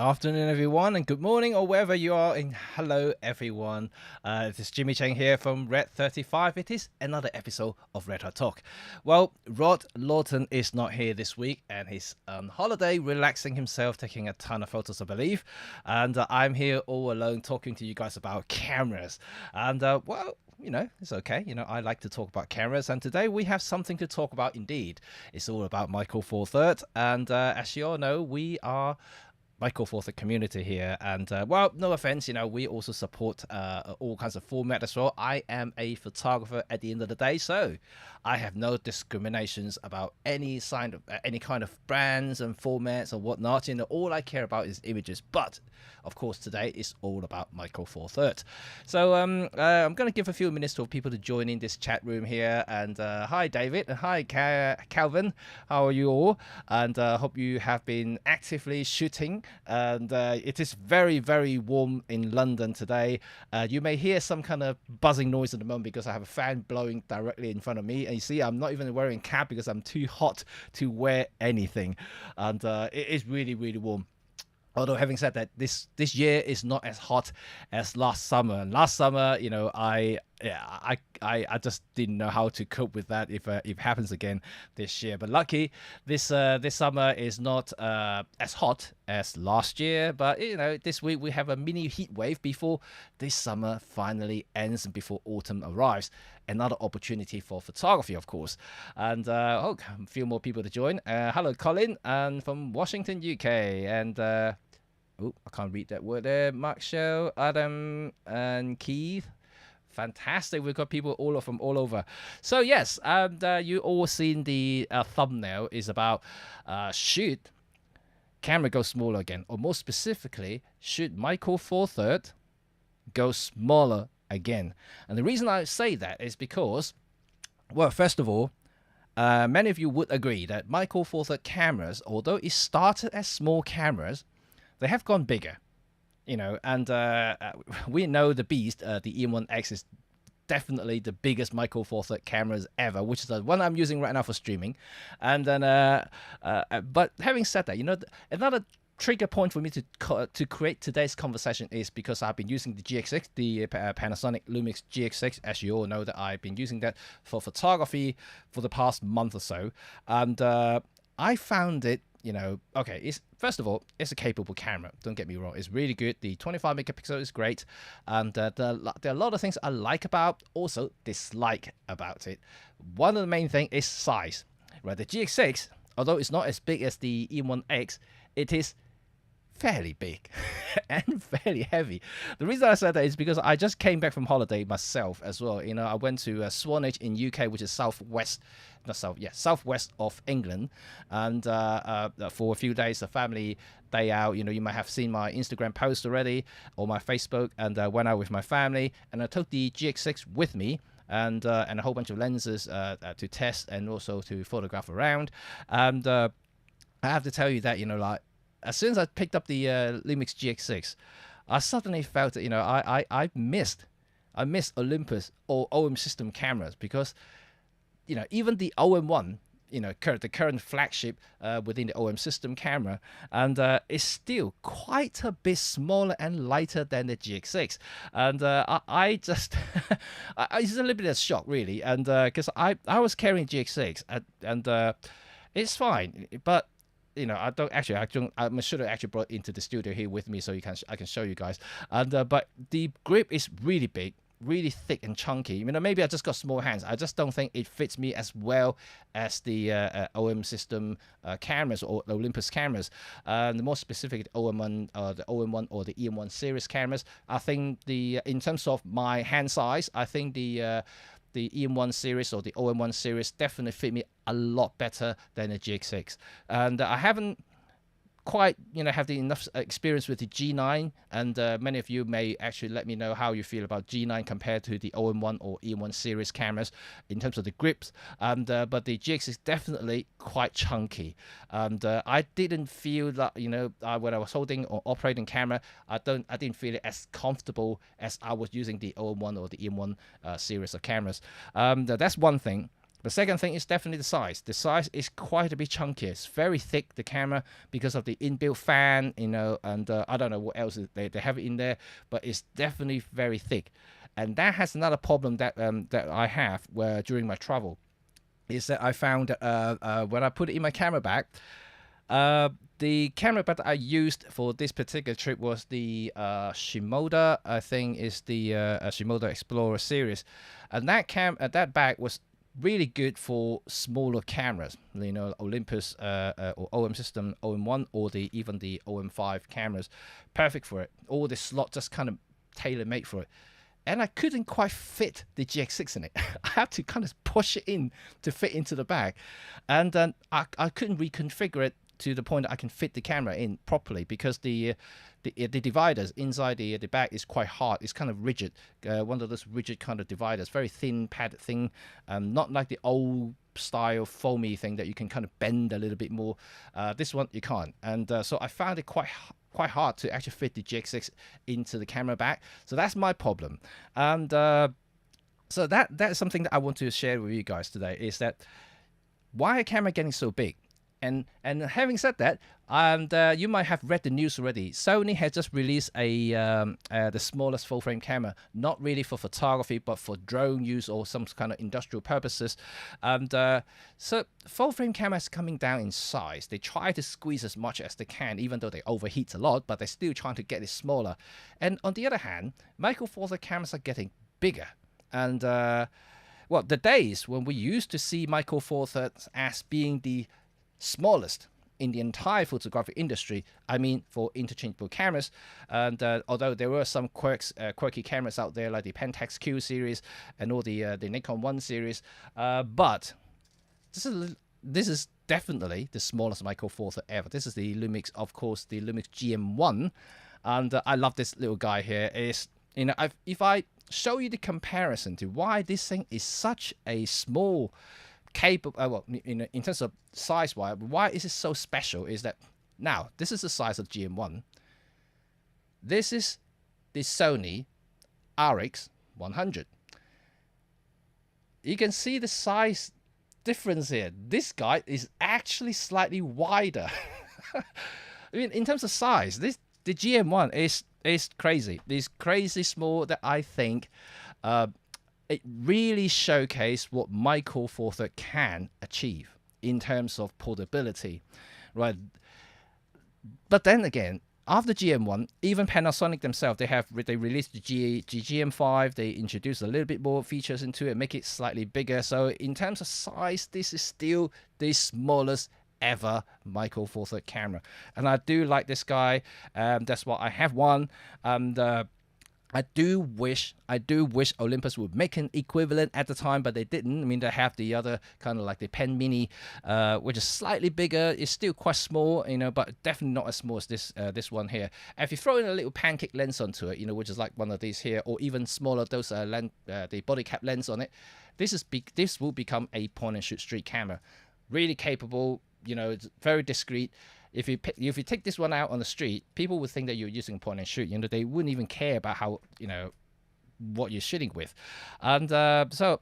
afternoon, everyone, and good morning, or wherever you are. And hello, everyone. This is Jimmy Cheng here from Red 35. It is another episode of Red Hot Talk. Well, Rod Lawton is not here this week, and he's on holiday, relaxing himself, taking a ton of photos, I believe. And I'm here all alone talking to you guys about cameras. And, it's okay. I like to talk about cameras, and today we have something to talk about indeed. It's all about Micro Four Third, and as you all know, we are Micro Four Third community here, and no offense, we also support all kinds of format as well. I am a photographer at the end of the day, so I have no discriminations about any kind of brands and formats or whatnot. All I care about is images. But of course, today is all about Micro Four Third. So I'm going to give a few minutes for people to join in this chat room here. And hi, David, and hi, Calvin. How are you all? And hope you have been actively shooting. And it is very, very warm in London today. You may hear some kind of buzzing noise at the moment because I have a fan blowing directly in front of me. And you see, I'm not even wearing a cap because I'm too hot to wear anything. And it is really, really warm. Although having said that, this year is not as hot as last summer. And last summer, I just didn't know how to cope with that if it happens again this year. But lucky, this summer is not as hot as last year. But this week we have a mini heat wave before this summer finally ends and before autumn arrives. Another opportunity for photography, of course. And a few more people to join. Hello, Colin, and from Washington, UK, and. I can't read that word there. Mark Shell, Adam, and Keith. Fantastic. We've got people from all over. So, yes, and you all seen the thumbnail is about should camera go smaller again? Or more specifically, should Micro Four Third go smaller again? And the reason I say that is because, well, first of all, many of you would agree that Micro Four Third cameras, although it started as small cameras, they have gone bigger, and we know the beast, the EM1X is definitely the biggest Micro Four Third cameras ever, which is the one I'm using right now for streaming. And then, but having said that, another trigger point for me to create today's conversation is because I've been using the GX6, the Panasonic Lumix GX6. As you all know, that I've been using that for photography for the past month or so, and I found it. First of all, it's a capable camera. Don't get me wrong. It's really good. The 25 megapixel is great. And there are a lot of things I like about, also dislike about it. One of the main things is size. Right, the GX6, although it's not as big as the E1X, it is fairly big and fairly heavy. The reason I said that is because I just came back from holiday myself as well. I went to Swanage in UK, which is southwest of England, and for a few days, a family day out. You might have seen my Instagram post already or my Facebook, and I went out with my family, and I took the GX6 with me. And a whole bunch of lenses to test and also to photograph around. And I have to tell you that as soon as I picked up the Lumix GX6, I suddenly felt that I missed Olympus or OM system cameras, because even the OM1, the current flagship within the OM system camera, and is still quite a bit smaller and lighter than the GX6. And I just it's a little bit of a shock, really, and because I was carrying GX6 and it's fine, but I should have actually brought it into the studio here with me so I can show you guys. And but the grip is really big, really thick and chunky. Maybe I just got small hands. I just don't think it fits me as well as the OM system cameras or the Olympus cameras. The more specific, the OM1 or the EM1 series cameras. I think in terms of my hand size, I think the EM1 series or the OM1 series definitely fit me a lot better than the GX6. And I haven't quite have the enough experience with the G9, and many of you may actually let me know how you feel about G9 compared to the OM1 or EM1 series cameras in terms of the grips. And but the GX is definitely quite chunky, and I didn't feel that when I was holding or operating camera, I didn't feel it as comfortable as I was using the OM1 or the EM1 series of cameras. That's one thing. The second thing is definitely the size. The size is quite a bit chunkier. It's very thick, the camera, because of the inbuilt fan, and I don't know what else they have it in there, but it's definitely very thick. And that has another problem that that I have during my travel, is that I found when I put it in my camera bag, the camera bag that I used for this particular trip was the Shimoda, I think is the Shimoda Explorer series, and that bag was really good for smaller cameras, Olympus or OM system, OM1, or even the OM5 cameras, perfect for it. All the slot just kind of tailor-made for it. And I couldn't quite fit the GX6 in it. I had to kind of push it in to fit into the bag. And then I couldn't reconfigure it to the point that I can fit the camera in properly, because the dividers inside the bag is quite hard. It's kind of rigid, one of those rigid kind of dividers, very thin padded thing, not like the old style foamy thing that you can kind of bend a little bit more. This one you can't, and so I found it quite hard to actually fit the GX6 into the camera bag. So that's my problem, and so that's something that I want to share with you guys today, is that why a camera getting so big. And having said that, and you might have read the news already, Sony has just released the smallest full frame camera, not really for photography, but for drone use or some kind of industrial purposes. And so full frame camera is coming down in size. They try to squeeze as much as they can, even though they overheat a lot, but they're still trying to get it smaller. And on the other hand, micro four thirds cameras are getting bigger. And well, the days when we used to see micro four thirds as being the smallest in the entire photographic industry, I mean for interchangeable cameras, and although there were some quirky cameras out there like the Pentax Q series and all the Nikon 1 series, but this is definitely the smallest micro four thirds ever. This is the Lumix, of course, the Lumix GM1, and I love this little guy here. Is if I show you the comparison to why this thing is such a small capable, well, in terms of size wise, why is it so special, is that now this is the size of GM1. This is the Sony RX 100. You can see the size difference here. This guy is actually slightly wider. I mean, in terms of size, the GM1 is crazy. It's crazy small that I think it really showcased what micro four thirds can achieve in terms of portability, right? But then again, after GM1, even Panasonic themselves, they released the GM5. They introduced a little bit more features into it, make it slightly bigger. So in terms of size, this is still the smallest ever micro four thirds camera, and I do like this guy. That's why I have one, and I do wish Olympus would make an equivalent at the time, but they didn't. I mean, they have the other kind of like the Pen Mini, which is slightly bigger. It's still quite small, but definitely not as small as this one here. And if you throw in a little pancake lens onto it, which is like one of these here, or even smaller, those the body cap lens on it, this will become a point and shoot street camera. Really capable, it's very discreet. If you take this one out on the street, people would think that you're using point and shoot. They wouldn't even care about how what you're shooting with. And so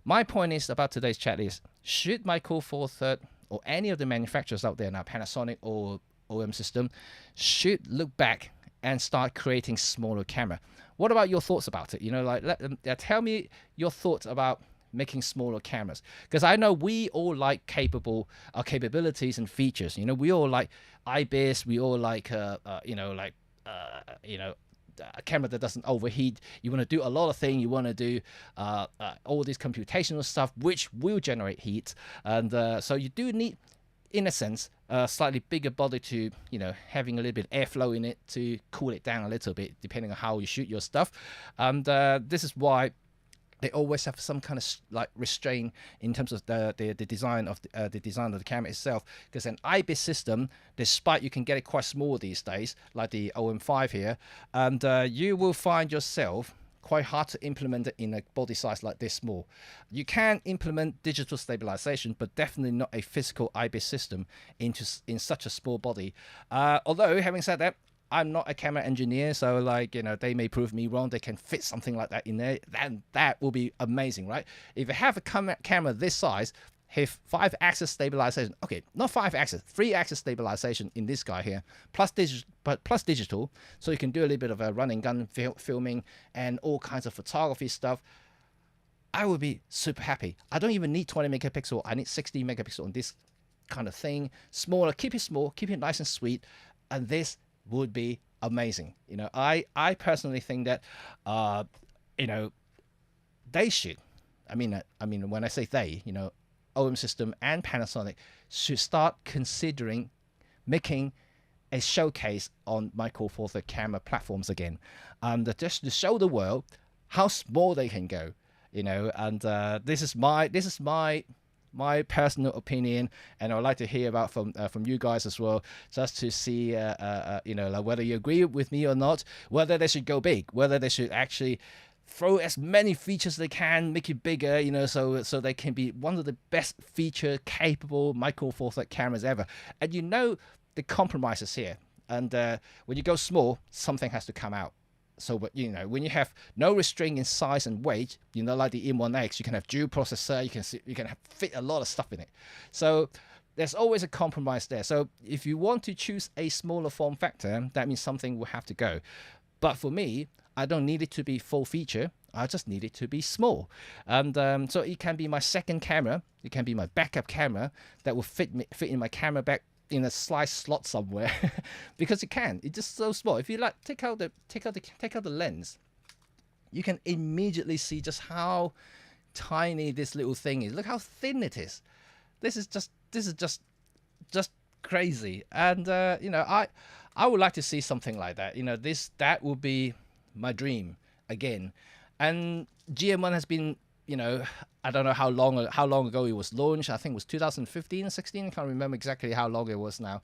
my point is about today's chat is, should micro four thirds or any of the manufacturers out there now, Panasonic or OM system, should look back and start creating smaller camera? What about your thoughts about it? Tell me your thoughts about making smaller cameras, because I know we all like capabilities and features. We all like IBIS, we all like a camera that doesn't overheat. You want to do a lot of things. You want to do all this computational stuff which will generate heat, and so you do need, in a sense, a slightly bigger body to having a little bit of airflow in it to cool it down a little bit, depending on how you shoot your stuff. And this is why they always have some kind of like restraint in terms of the design of the camera itself, because an IBIS system, despite you can get it quite small these days, like the OM5 here, and you will find yourself quite hard to implement it in a body size like this small. You can implement digital stabilization, but definitely not a physical IBIS system in such a small body. Although, having said that, I'm not a camera engineer, so like, you know, they may prove me wrong. They can fit something like that in there. Then that will be amazing, right? If you have a camera this size, have 5-axis stabilization. Okay, not 5-axis, 3-axis stabilization in this guy here, plus digital, so you can do a little bit of a running gun filming and all kinds of photography stuff. I would be super happy. I don't even need 20 megapixel. I need 60 megapixel on this kind of thing. Smaller, keep it small, keep it nice and sweet, and this would be amazing. You know, I personally think that, you know, they should. I mean, when I say they, you know, OM System and Panasonic should start considering making a showcase on Micro Four Thirds camera platforms again, just to show the world how small they can go. You know, and this is my personal opinion, and I would like to hear about from you guys as well, just to see you know, like whether you agree with me or not, whether they should go big, whether they should actually throw as many features they can, make it bigger, you know, so they can be one of the best feature capable Micro Four Thirds cameras ever. And you know the compromises here, and when you go small, something has to come out. So, but you know, when you have no restraint in size and weight, you know, like the M1X, you can have dual processor, you can fit a lot of stuff in it. So there's always a compromise there. So if you want to choose a smaller form factor, that means something will have to go. But for me, I don't need it to be full feature. I just need it to be small. And so it can be my second camera. It can be my backup camera that will fit in my camera bag in a slice slot somewhere, because it's just so small. If you like take out the lens, you can immediately see just how tiny this little thing is. Look how thin it is. This is just crazy. And you know, I would like to see something like that. You know, that would be my dream again. And GM1 has been, you know, I don't know how long ago it was launched. I think it was 2015 or 16. I can't remember exactly how long it was now.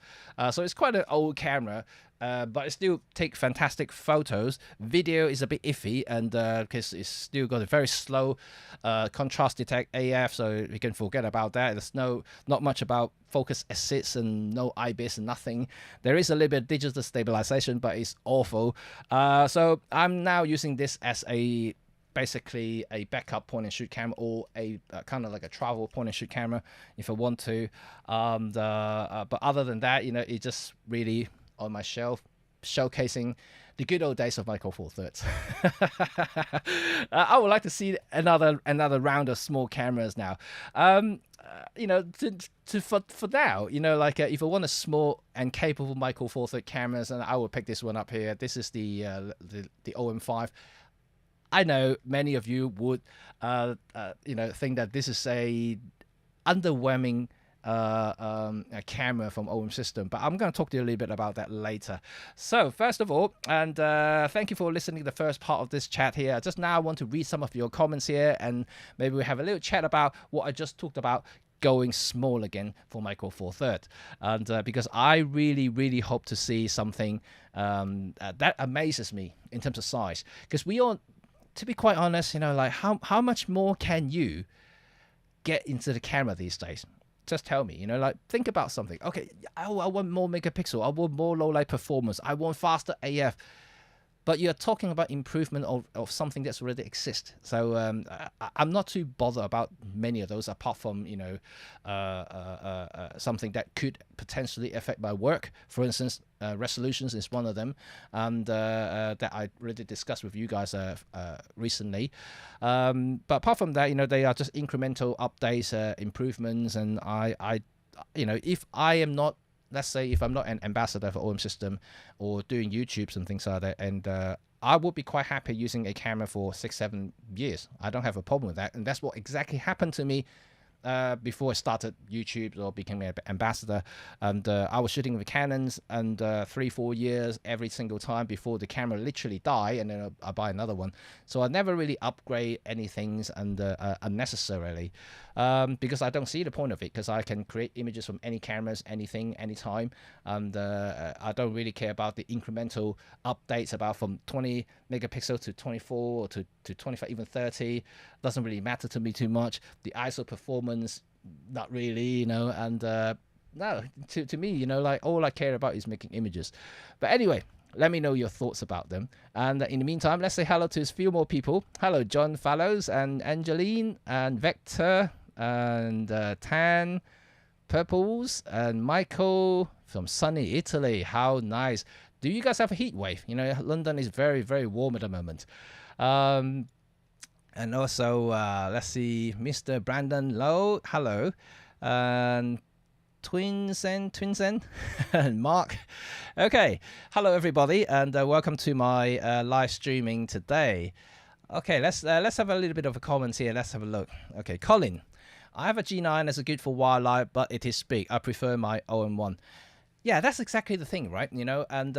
So it's quite an old camera, but it still takes fantastic photos. Video is a bit iffy, and because it's still got a very slow contrast detect AF, so you can forget about that. There's not much about focus assist and no IBIS and nothing. There is a little bit of digital stabilization, but it's awful. So I'm now using this as basically a backup point and shoot camera, or a kind of like a travel point and shoot camera if I want to. But other than that, you know, it's just really on my shelf, showcasing the good old days of Micro Four Thirds. I would like to see another round of small cameras now. You know, for now, you know, like if I want a small and capable Micro Four Thirds cameras, and I will pick this one up here. This is the OM5. I know many of you would, you know, think that this is a underwhelming a camera from OM System, but I'm going to talk to you a little bit about that later. So first of all, and thank you for listening to the first part of this chat here. Just now I want to read some of your comments here, and maybe we have a little chat about what I just talked about, going small again for Micro Four Thirds. And because I really hope to see something that amazes me in terms of size, because we all, to be quite honest, you know, like how much more can you get into the camera these days? Just tell me, you know, like think about something. Okay, I want more megapixel. I want more low light performance. I want faster AF. But you're talking about improvement of something that's already exists. So I'm not too bothered about many of those, apart from, you know, something that could potentially affect my work. For instance, resolutions is one of them, and that I already discussed with you guys recently. But apart from that, you know, they are just incremental updates, improvements, and I, you know, if I am not, let's say if I'm not an ambassador for OM System or doing YouTubes and things like that, and I would be quite happy using a camera for 6-7 years. I don't have a problem with that, and that's what exactly happened to me before I started YouTube or became an ambassador. And I was shooting with Canons, and 3-4 years every single time before the camera literally died, and then I buy another one. So I never really upgrade anything and unnecessarily, because I don't see the point of it, because I can create images from any cameras, anything, anytime, and I don't really care about the incremental updates about from 20 megapixel to 24 or to 25, even 30. Doesn't really matter to me too much. The ISO performance, not really, you know, and no, to me, you know, like all I care about is making images. But anyway, Let me know your thoughts about them. And in the meantime, let's say hello to a few more people. Hello, John Fallows and Angeline and Vector and Tan, Purples and Michael from sunny Italy. How nice. Do you guys have a heat wave? You know, London is very, very warm at the moment. And also, let's see, Mr. Brandon Lowe. Hello. And Twinsen, and Mark. Okay, hello everybody, and welcome to my live streaming today. Okay, let's have a little bit of a comment here. Let's have a look. Okay, Colin, I have a G9 as a good for wildlife, but it is big. I prefer my OM1. Yeah, that's exactly the thing, right? You know, and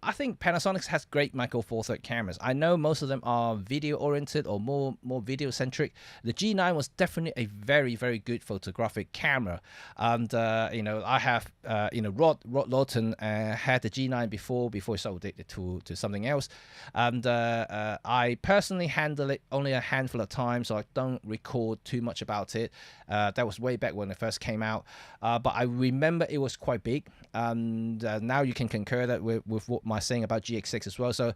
I think Panasonic has great Micro Four Thirds cameras. I know most of them are video oriented or more video centric. The G9 was definitely a very, very good photographic camera, and you know, I have Rod Lawton had the G9 before he sold it to something else, and I personally handle it only a handful of times, so I don't record too much about it. That was way back when it first came out, but I remember it was quite big, and now you can concur that with what my saying about GX6 as well. So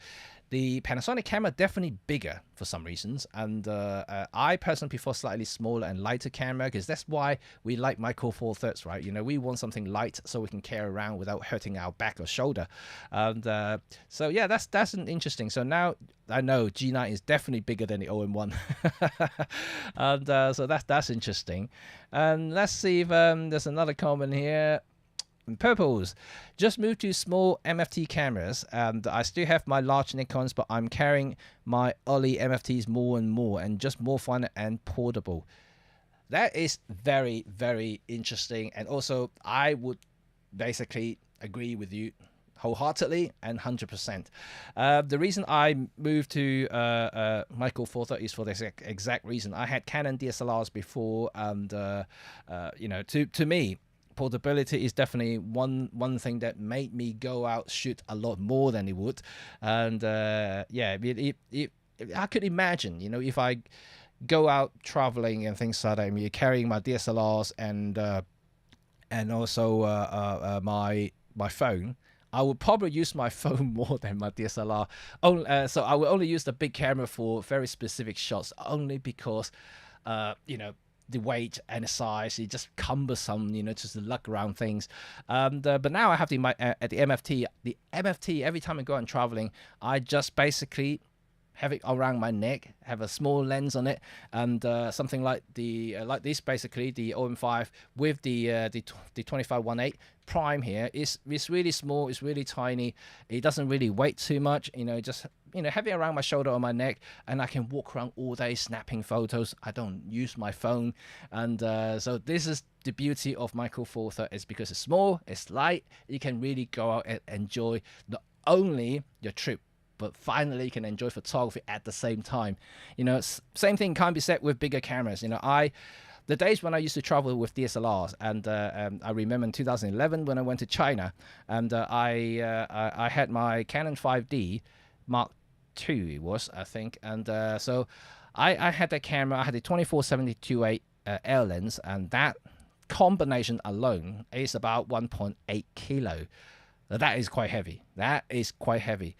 the Panasonic camera definitely bigger for some reasons, and I personally prefer slightly smaller and lighter camera, because that's why we like Micro Four Thirds, right? You know, we want something light so we can carry around without hurting our back or shoulder. And so yeah, that's an interesting. So now I know G9 is definitely bigger than the OM1. And so that's interesting. And let's see if there's another comment here. Purples, just moved to small MFT cameras, and I still have my large Nikons, but I'm carrying my Ollie MFTs more and more, and just more fun and portable. That is very, very interesting, and also I would basically agree with you wholeheartedly and 100%. The reason I moved to Micro Four Thirds is for this exact reason. I had Canon DSLRs before, and you know, to me, portability is definitely one thing that made me go out shoot a lot more than it would. And yeah, I could imagine, you know, if I go out traveling and things like that, and you're carrying my DSLRs and also my phone, I would probably use my phone more than my DSLR. So I will only use the big camera for very specific shots, only because you know, the weight and the size, it's just cumbersome, you know, just to lug around things. But now I have the MFT. The MFT, every time I go on traveling, I just basically have it around my neck, have a small lens on it, and something like like this, basically the OM5 with the 25-18 prime here is really small, it's really tiny, it doesn't really weigh too much, you know, just, you know, have it around my shoulder or my neck, and I can walk around all day snapping photos. I don't use my phone, and so this is the beauty of Micro Four Thirds, is because it's small, it's light, you can really go out and enjoy not only your trip, but finally you can enjoy photography at the same time. You know, same thing can't be said with bigger cameras. You know, the days when I used to travel with DSLRs, and I remember in 2011 when I went to China, and I had my Canon 5D Mark II, it was, I think, and so I had that camera. I had the 24-70-2.8 L lens, and that combination alone is about 1.8 kilo. That is quite heavy. That is quite heavy.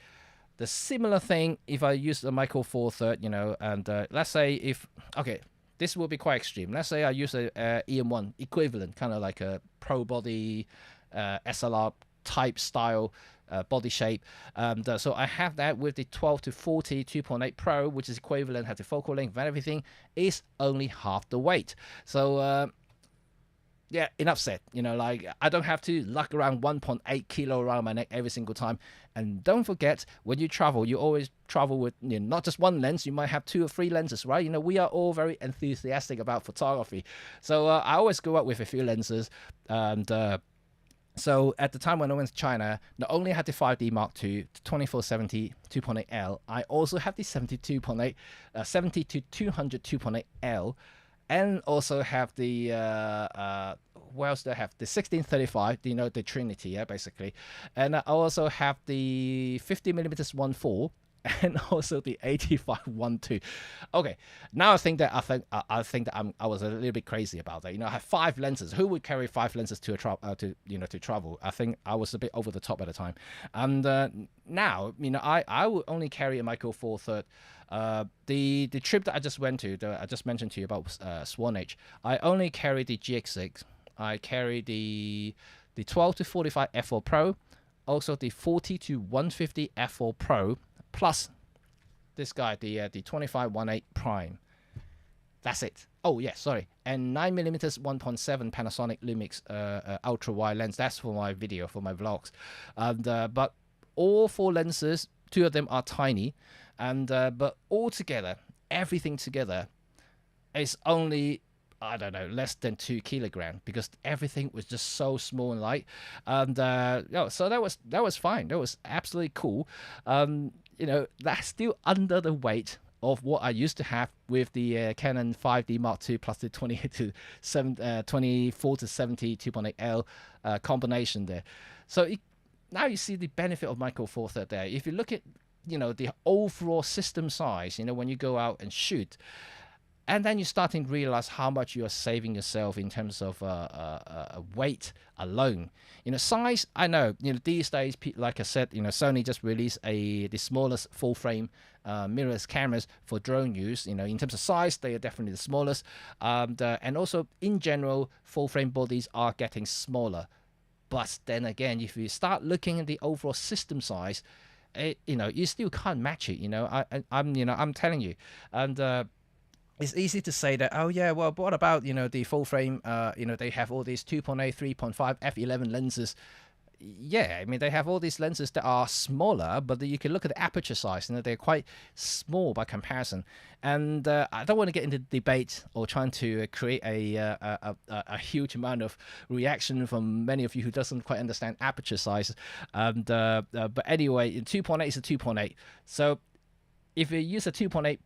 The similar thing, if I use the Micro Four Thirds, you know, and let's say okay, this will be quite extreme. Let's say I use a EM1 equivalent, kind of like a pro body SLR type style body shape. So I have that with the 12-40 2.8 Pro, which is equivalent, has the focal length and everything, is only half the weight. So yeah, enough said. You know, like, I don't have to lug around 1.8 kilo around my neck every single time. And don't forget, when you travel, you always travel with, you know, not just one lens. You might have 2 or 3 lenses, right? You know, we are all very enthusiastic about photography. So I always go out with a few lenses. And so at the time when I went to China, not only had the 5D Mark II, the 24-70 2.8L, I also have the 70-200 2.8L. And also have the what else do I have? The 16-35, you know, the Trinity, yeah, basically. And I also have the 50mm 1.4 and also the 85-1.2. Okay, now I think that I was a little bit crazy about that. I have 5 lenses. Who would carry 5 lenses to to travel? I think I was a bit over the top at the time, and now I would only carry a Micro Four Third. The trip that I just went to, that I just mentioned to you about Swanage, I only carry the GX6. I carry the 12 to 45 f4 Pro, also the 40 to 150 f4 Pro, plus this guy, the 25-1.8 Prime. That's it. Oh yeah, sorry. And 9mm 1.7 Panasonic Lumix ultra wide lens. That's for my video, for my vlogs. And but all 4 lenses, 2 of them are tiny, and but all together, everything together, is only, I don't know, less than 2 kilograms, because everything was just so small and light. And so that was fine. That was absolutely cool. That's still under the weight of what I used to have with the Canon 5D Mark II plus the 24 to 70 2.8L combination there. So now you see the benefit of Micro Four Third there. If you look at the overall system size, when you go out and shoot, and then you're starting to realize how much you are saving yourself in terms of weight alone. Size, I know, these days, like I said, Sony just released the smallest full frame mirrorless cameras for drone use. In terms of size, they are definitely the smallest. And also, in general, full frame bodies are getting smaller. But then again, if you start looking at the overall system size, you still can't match it. I'm telling you. And it's easy to say that, oh yeah, well, what about the full frame? They have all these 2.8, 3.5 f11 lenses. Yeah, I mean, they have all these lenses that are smaller, but you can look at the aperture size. They're quite small by comparison. And I don't want to get into debate or trying to create a huge amount of reaction from many of you who doesn't quite understand aperture size. And but anyway, 2.8 is a 2.8. So if you use a 2.8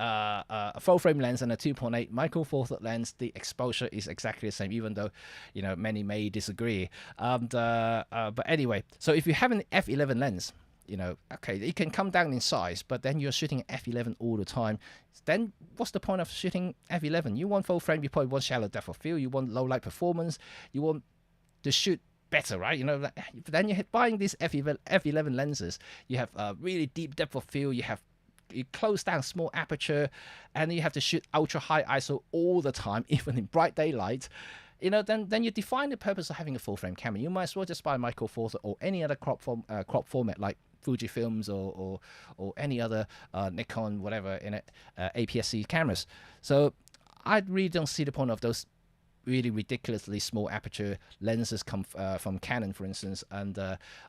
a full frame lens and a 2.8 Micro Four Third lens, the exposure is exactly the same, even though many may disagree. But anyway, so if you have an f11 lens, okay, it can come down in size, but then you're shooting f11 all the time. Then what's the point of shooting f11? You want full frame, you probably want shallow depth of field, you want low light performance, you want to shoot better, right? Then you're buying these f11 lenses. You have really deep depth of field. You close down small aperture, and you have to shoot ultra high ISO all the time, even in bright daylight. Then you define the purpose of having a full frame camera. You might as well just buy a Micro Four Third or any other crop format like Fujifilms or any other Nikon, whatever, in it, APS-C cameras. So I really don't see the point of those really ridiculously small aperture lenses come from Canon, for instance. And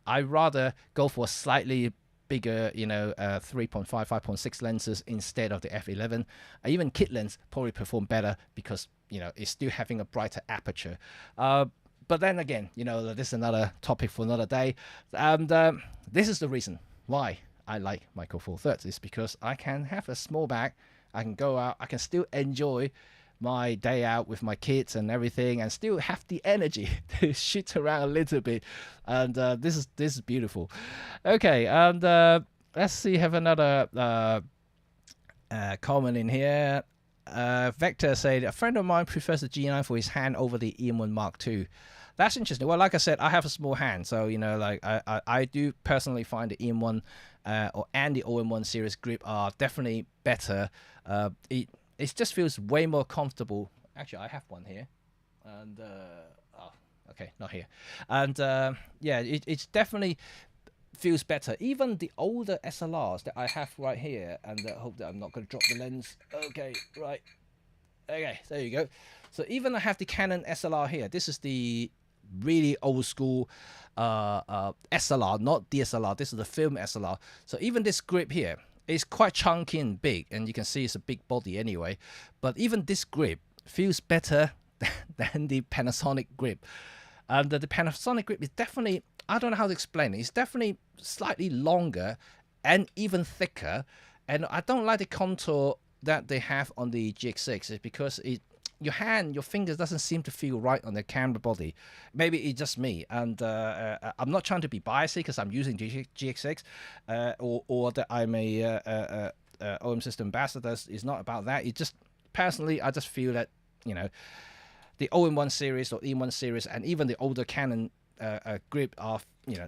I rather go for slightly bigger, 3.5, 5.6 lenses instead of the f11. Even kit lens probably perform better because it's still having a brighter aperture. But then again, this is another topic for another day. And this is the reason why I like Micro Four Thirds, is because I can have a small bag, I can go out, I can still enjoy my day out with my kids and everything, and still have the energy to shoot around a little bit. And this is beautiful. Okay, and let's see, have another comment in here. Vector said, a friend of mine prefers the G9 for his hand over the EM1 Mark II. That's interesting. Well, like I said, I have a small hand, so I do personally find the EM1 and the OM1 series grip are definitely better. It just feels way more comfortable. Actually, I have one here, and okay, not here. And yeah, it definitely feels better. Even the older SLRs that I have right here, and I hope that I'm not going to drop the lens. Okay, right. Okay, there you go. So even I have the Canon SLR here. This is the really old school SLR, not DSLR. This is the film SLR. So even this grip here, it's quite chunky and big, and you can see it's a big body anyway. But even this grip feels better than the Panasonic grip. And the Panasonic grip is definitely, I don't know how to explain it. It's definitely slightly longer and even thicker. And I don't like the contour that they have on the GX6, because your hand, your fingers doesn't seem to feel right on the camera body. Maybe it's just me, and I'm not trying to be biased because I'm using GX6, or that I'm a OM system ambassador. It's not about that. It just personally, I just feel that the OM1 series or E1 series, and even the older Canon grip are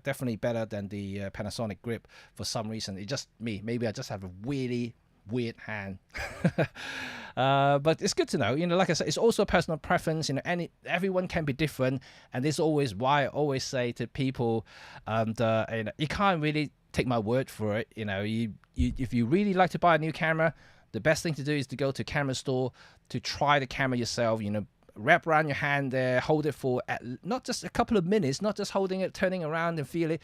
definitely better than the Panasonic grip for some reason. It's just me. Maybe I just have a really weird hand. But it's good to know. Like I said, it's also a personal preference. Everyone can be different, and this is always why I always say to people, you can't really take my word for it. If you really like to buy a new camera, the best thing to do is to go to camera store to try the camera yourself. Wrap around your hand there, hold it for not just a couple of minutes, not just holding it, turning around and feel it.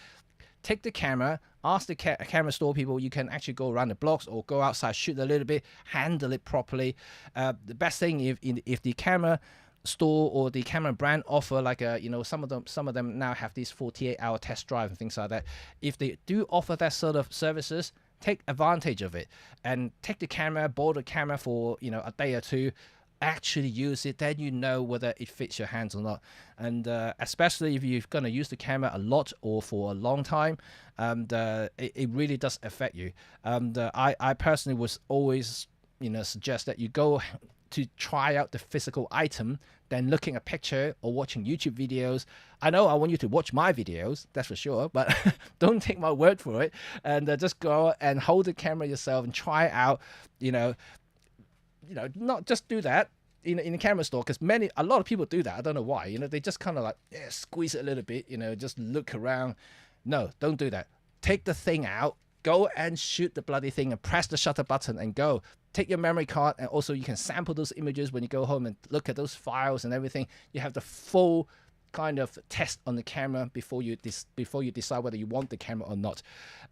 Take the camera, ask the camera store people. You can actually go around the blocks or go outside, shoot a little bit, handle it properly. The best thing if the camera store or the camera brand offer like some of them now have these 48-hour test drive and things like that. If they do offer that sort of services, take advantage of it and take the camera, borrow the camera for a day or two. Actually use it, then whether it fits your hands or not. And especially if you're going to use the camera a lot or for a long time, it really does affect you. I personally was always suggest that you go to try out the physical item, then looking at a picture or watching YouTube videos. I know I want you to watch my videos, that's for sure, but don't take my word for it, and just go and hold the camera yourself and try it out. Not just do that in the camera store, because a lot of people do that. I don't know why. They just kind of like squeeze it a little bit. Just look around. No, don't do that. Take the thing out, go and shoot the bloody thing, and press the shutter button and go. Take your memory card, and also you can sample those images when you go home and look at those files and everything. You have the full kind of test on the camera before you decide whether you want the camera or not,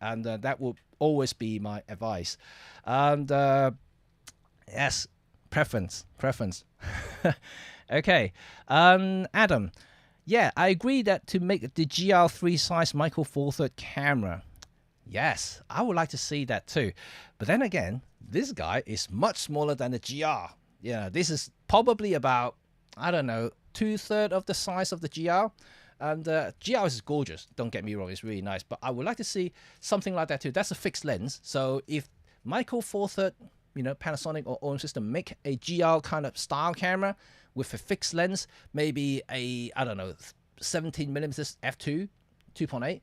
and that will always be my advice. And yes, preference. Okay, Adam. Yeah, I agree that to make the GR3 size Micro Four Thirds camera, yes, I would like to see that too. But then again, this guy is much smaller than the GR. This is probably about, I don't know, 2/3 of the size of the GR. And GR is gorgeous, don't get me wrong, it's really nice. But I would like to see something like that too. That's a fixed lens. So if Micro Four Thirds, Panasonic or OM system make a GR kind of style camera with a fixed lens, maybe a, I don't know, 17mm f2 2.8,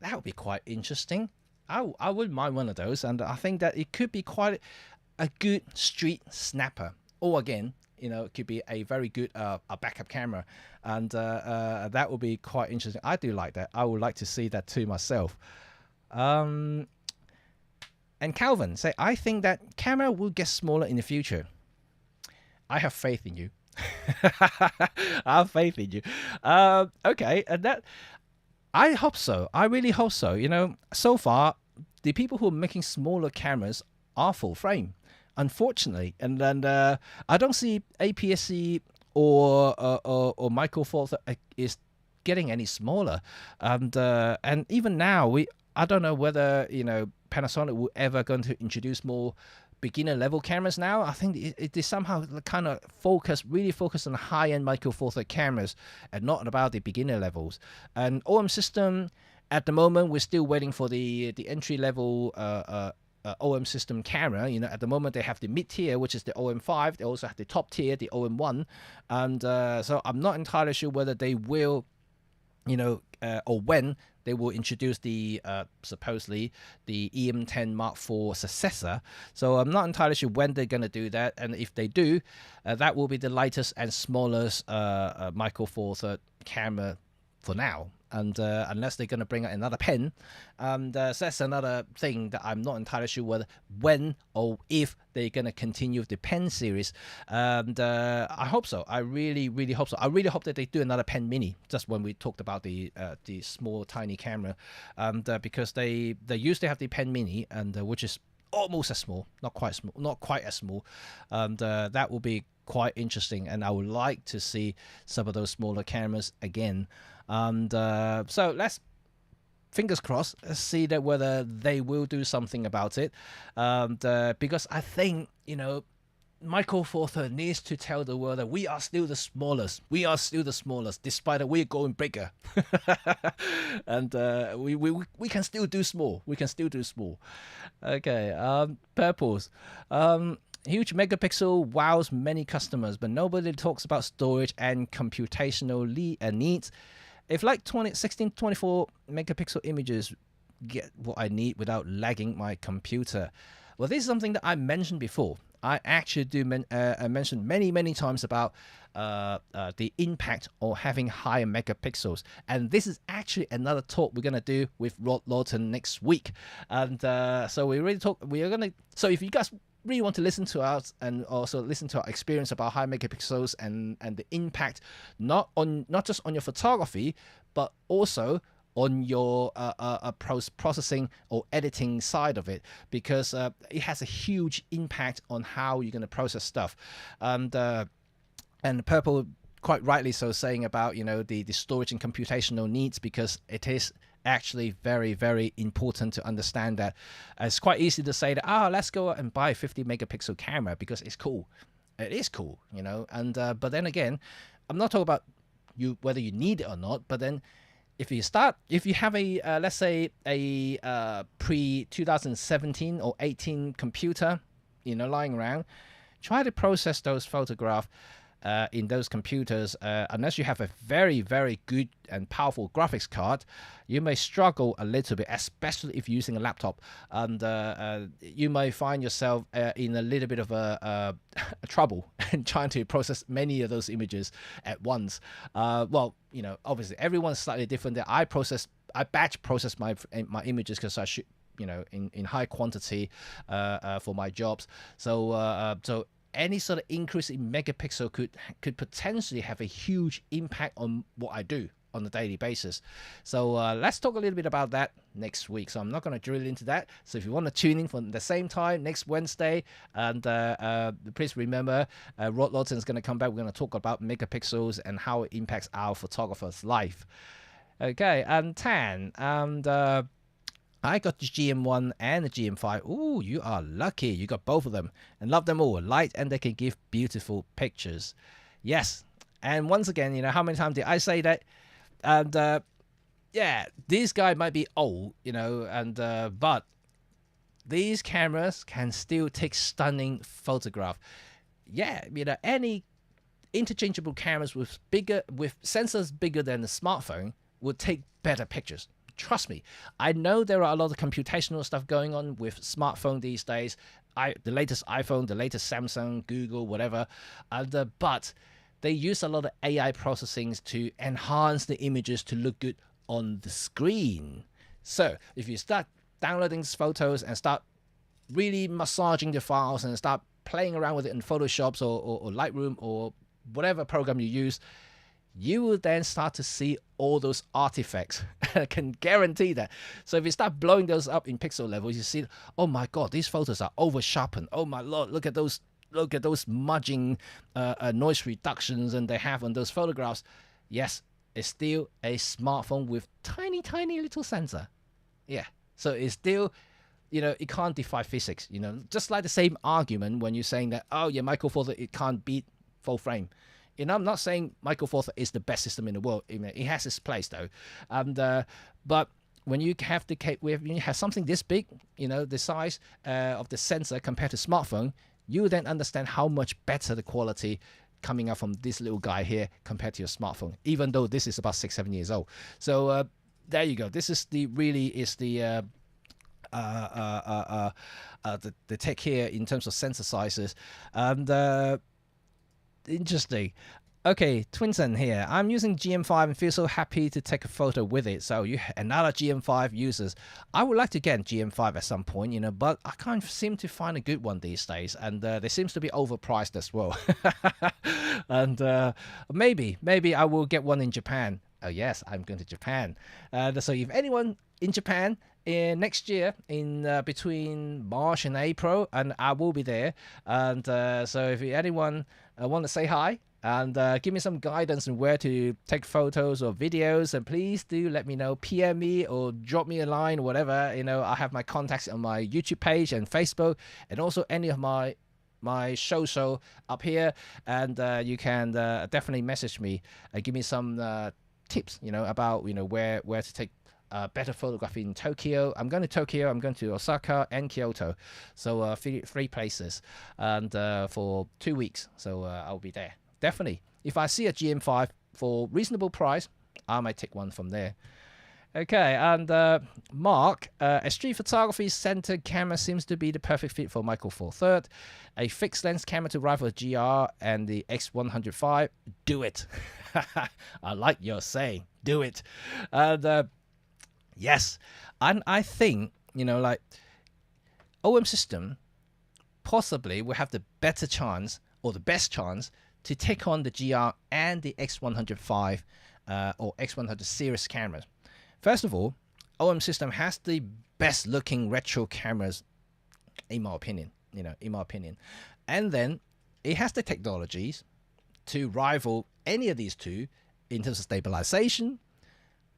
that would be quite interesting. I wouldn't mind one of those, and I think that it could be quite a good street snapper. Or again, it could be a very good a backup camera, and that would be quite interesting. I do like that. I would like to see that too myself. And Calvin say, I think that camera will get smaller in the future. I have faith in you. I have faith in you. Okay, and that I hope so. I really hope so. So far, the people who are making smaller cameras are full frame, unfortunately, and then I don't see APS-C or Micro Four Thirds is getting any smaller, and even now I don't know whether Panasonic will ever going to introduce more beginner level cameras now. I think it is somehow kind of really focus on high-end Micro Four Thirds cameras and not about the beginner levels. And OM system, at the moment, we're still waiting for the entry level OM system camera. At the moment they have the mid tier, which is the OM5. They also have the top tier, the OM1, and so I'm not entirely sure whether they will, or when they will introduce the supposedly the EM10 Mark IV successor. So I'm not entirely sure when they're going to do that, and if they do, that will be the lightest and smallest Micro Four Thirds camera for now. And unless they're going to bring out another pen, so that's another thing that I'm not entirely sure when or if they're going to continue with the pen series. And I hope so. I really, really hope so. I really hope that they do another pen mini, just when we talked about the small, tiny camera, because they used to have the pen mini, and which is almost as small, not quite as small, and that will be quite interesting. And I would like to see some of those smaller cameras again. And so let's fingers crossed, see that whether they will do something about it, because I think Micro Four Thirds needs to tell the world that we are still the smallest. We are still the smallest, despite that we're going bigger. And we can still do small. We can still do small. Okay. Purples. Huge megapixel wows many customers, but nobody talks about storage and computational needs. If like 1624 megapixel images get what I need without lagging my computer. Well, this is something that I mentioned before. I actually do mention many times about the impact of having higher megapixels, and this is actually another talk we're gonna do with Rod Lawton next week. And so we really talk. We are gonna. So if you guys really want to listen to us and also listen to our experience about high megapixels and the impact not just on your photography, but also on your processing or editing side of it, because it has a huge impact on how you're going to process stuff. And Purple quite rightly so saying about the storage and computational needs, because it is actually very important to understand that. It's quite easy to say that let's go and buy a 50 megapixel camera because it's cool. It is cool, and but then again, I'm not talking about whether you need it or not, but then if you have a let's say a pre 2017 or 18 computer lying around, try to process those photographs in those computers, unless you have a very good and powerful graphics card, you may struggle a little bit, especially if you're using a laptop, and you may find yourself in a little bit of a trouble in trying to process many of those images at once. Well, obviously everyone's slightly different. I batch process my images because I shoot in high quantity for my jobs. So any sort of increase in megapixel could potentially have a huge impact on what I do on a daily basis. So let's talk a little bit about that next week. So I'm not going to drill into that. So if you want to tune in for the same time next Wednesday, and please remember, Rod Lawton is going to come back. We're going to talk about megapixels and how it impacts our photographer's life. Okay, and Tan, and I got the GM1 and the GM5. Ooh, you are lucky. You got both of them and love them all. Light, and they can give beautiful pictures. Yes. And once again, how many times did I say that? And yeah, this guy might be old, and but these cameras can still take stunning photograph. Yeah, any interchangeable cameras with sensors bigger than the smartphone would take better pictures. Trust me, I know there are a lot of computational stuff going on with smartphone these days. The latest iPhone, the latest Samsung, Google, whatever, but they use a lot of AI processing to enhance the images to look good on the screen. So if you start downloading these photos and start really massaging the files and start playing around with it in Photoshop or Lightroom or whatever program you use, you will then start to see all those artifacts. I can guarantee that. So if you start blowing those up in pixel levels, you see, oh my God, these photos are over sharpened. Oh my Lord, look at those smudging noise reductions and they have on those photographs. Yes, it's still a smartphone with tiny little sensor. Yeah, so it's still, it can't defy physics. Just like the same argument when you're saying that, oh yeah, Micro Four Thirds, it can't beat full frame. I'm not saying Micro Four Thirds is the best system in the world. It has its place though, and but when you have when you have something this big, the size of the sensor compared to smartphone, you then understand how much better the quality coming out from this little guy here compared to your smartphone. Even though this is about 6-7 years old. So there you go. This is the tech here in terms of sensor sizes, and interesting. Okay, Twinson here. I'm using GM5 and feel so happy to take a photo with it. So another GM5 users. I would like to get GM5 at some point, but I can't seem to find a good one these days, and they seems to be overpriced as well. And maybe I will get one in Japan. Oh yes, I'm going to Japan. So if anyone in Japan next year in between March and April, and I will be there, and so if anyone want to say hi and give me some guidance on where to take photos or videos, and please do let me know, PM me or drop me a line or whatever. I have my contacts on my YouTube page and Facebook, and also any of my my social up here, and you can definitely message me and give me some tips, about where to take better photography in Tokyo. I'm going to Tokyo, I'm going to Osaka and Kyoto, so three places, and for 2 weeks. So I'll be there. Definitely, if I see a GM5 for reasonable price, I might take one from there. Okay, and Mark, a street photography center camera seems to be the perfect fit for Micro Four Third. A fixed lens camera to rival GR and the X105. Do it. I like your saying. Do it. And yes, and I think like OM system possibly will have the better chance or the best chance to take on the GR and the X105 or X100 series cameras. First of all, OM system has the best looking retro cameras, in my opinion, and then it has the technologies to rival any of these two in terms of stabilization,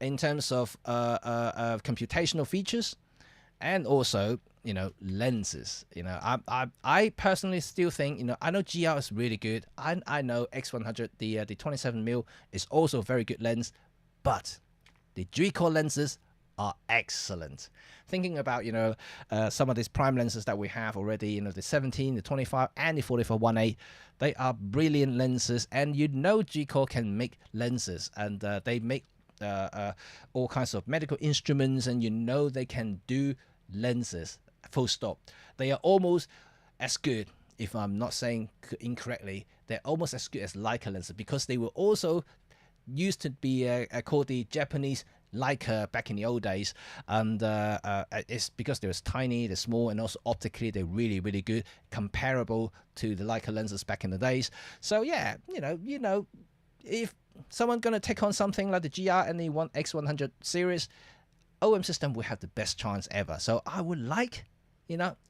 in terms of computational features, and also lenses. I personally still think I know GR is really good. I know X100, the 27mm is also a very good lens, but the G-core lenses are excellent. Thinking about some of these prime lenses that we have already, the 17, the 25, and the 44-1.8, they are brilliant lenses, and G-core can make lenses, and they make all kinds of medical instruments, and they can do lenses. Full stop. They are almost as good, if I'm not saying incorrectly, they're almost as good as Leica lenses, because they were also used to be called the Japanese Leica back in the old days, and it's because they was tiny, they're small, and also optically they're really, really good, comparable to the Leica lenses back in the days. So yeah, if someone gonna take on something like the GR and the X100 series, OM system will have the best chance ever. So I would like,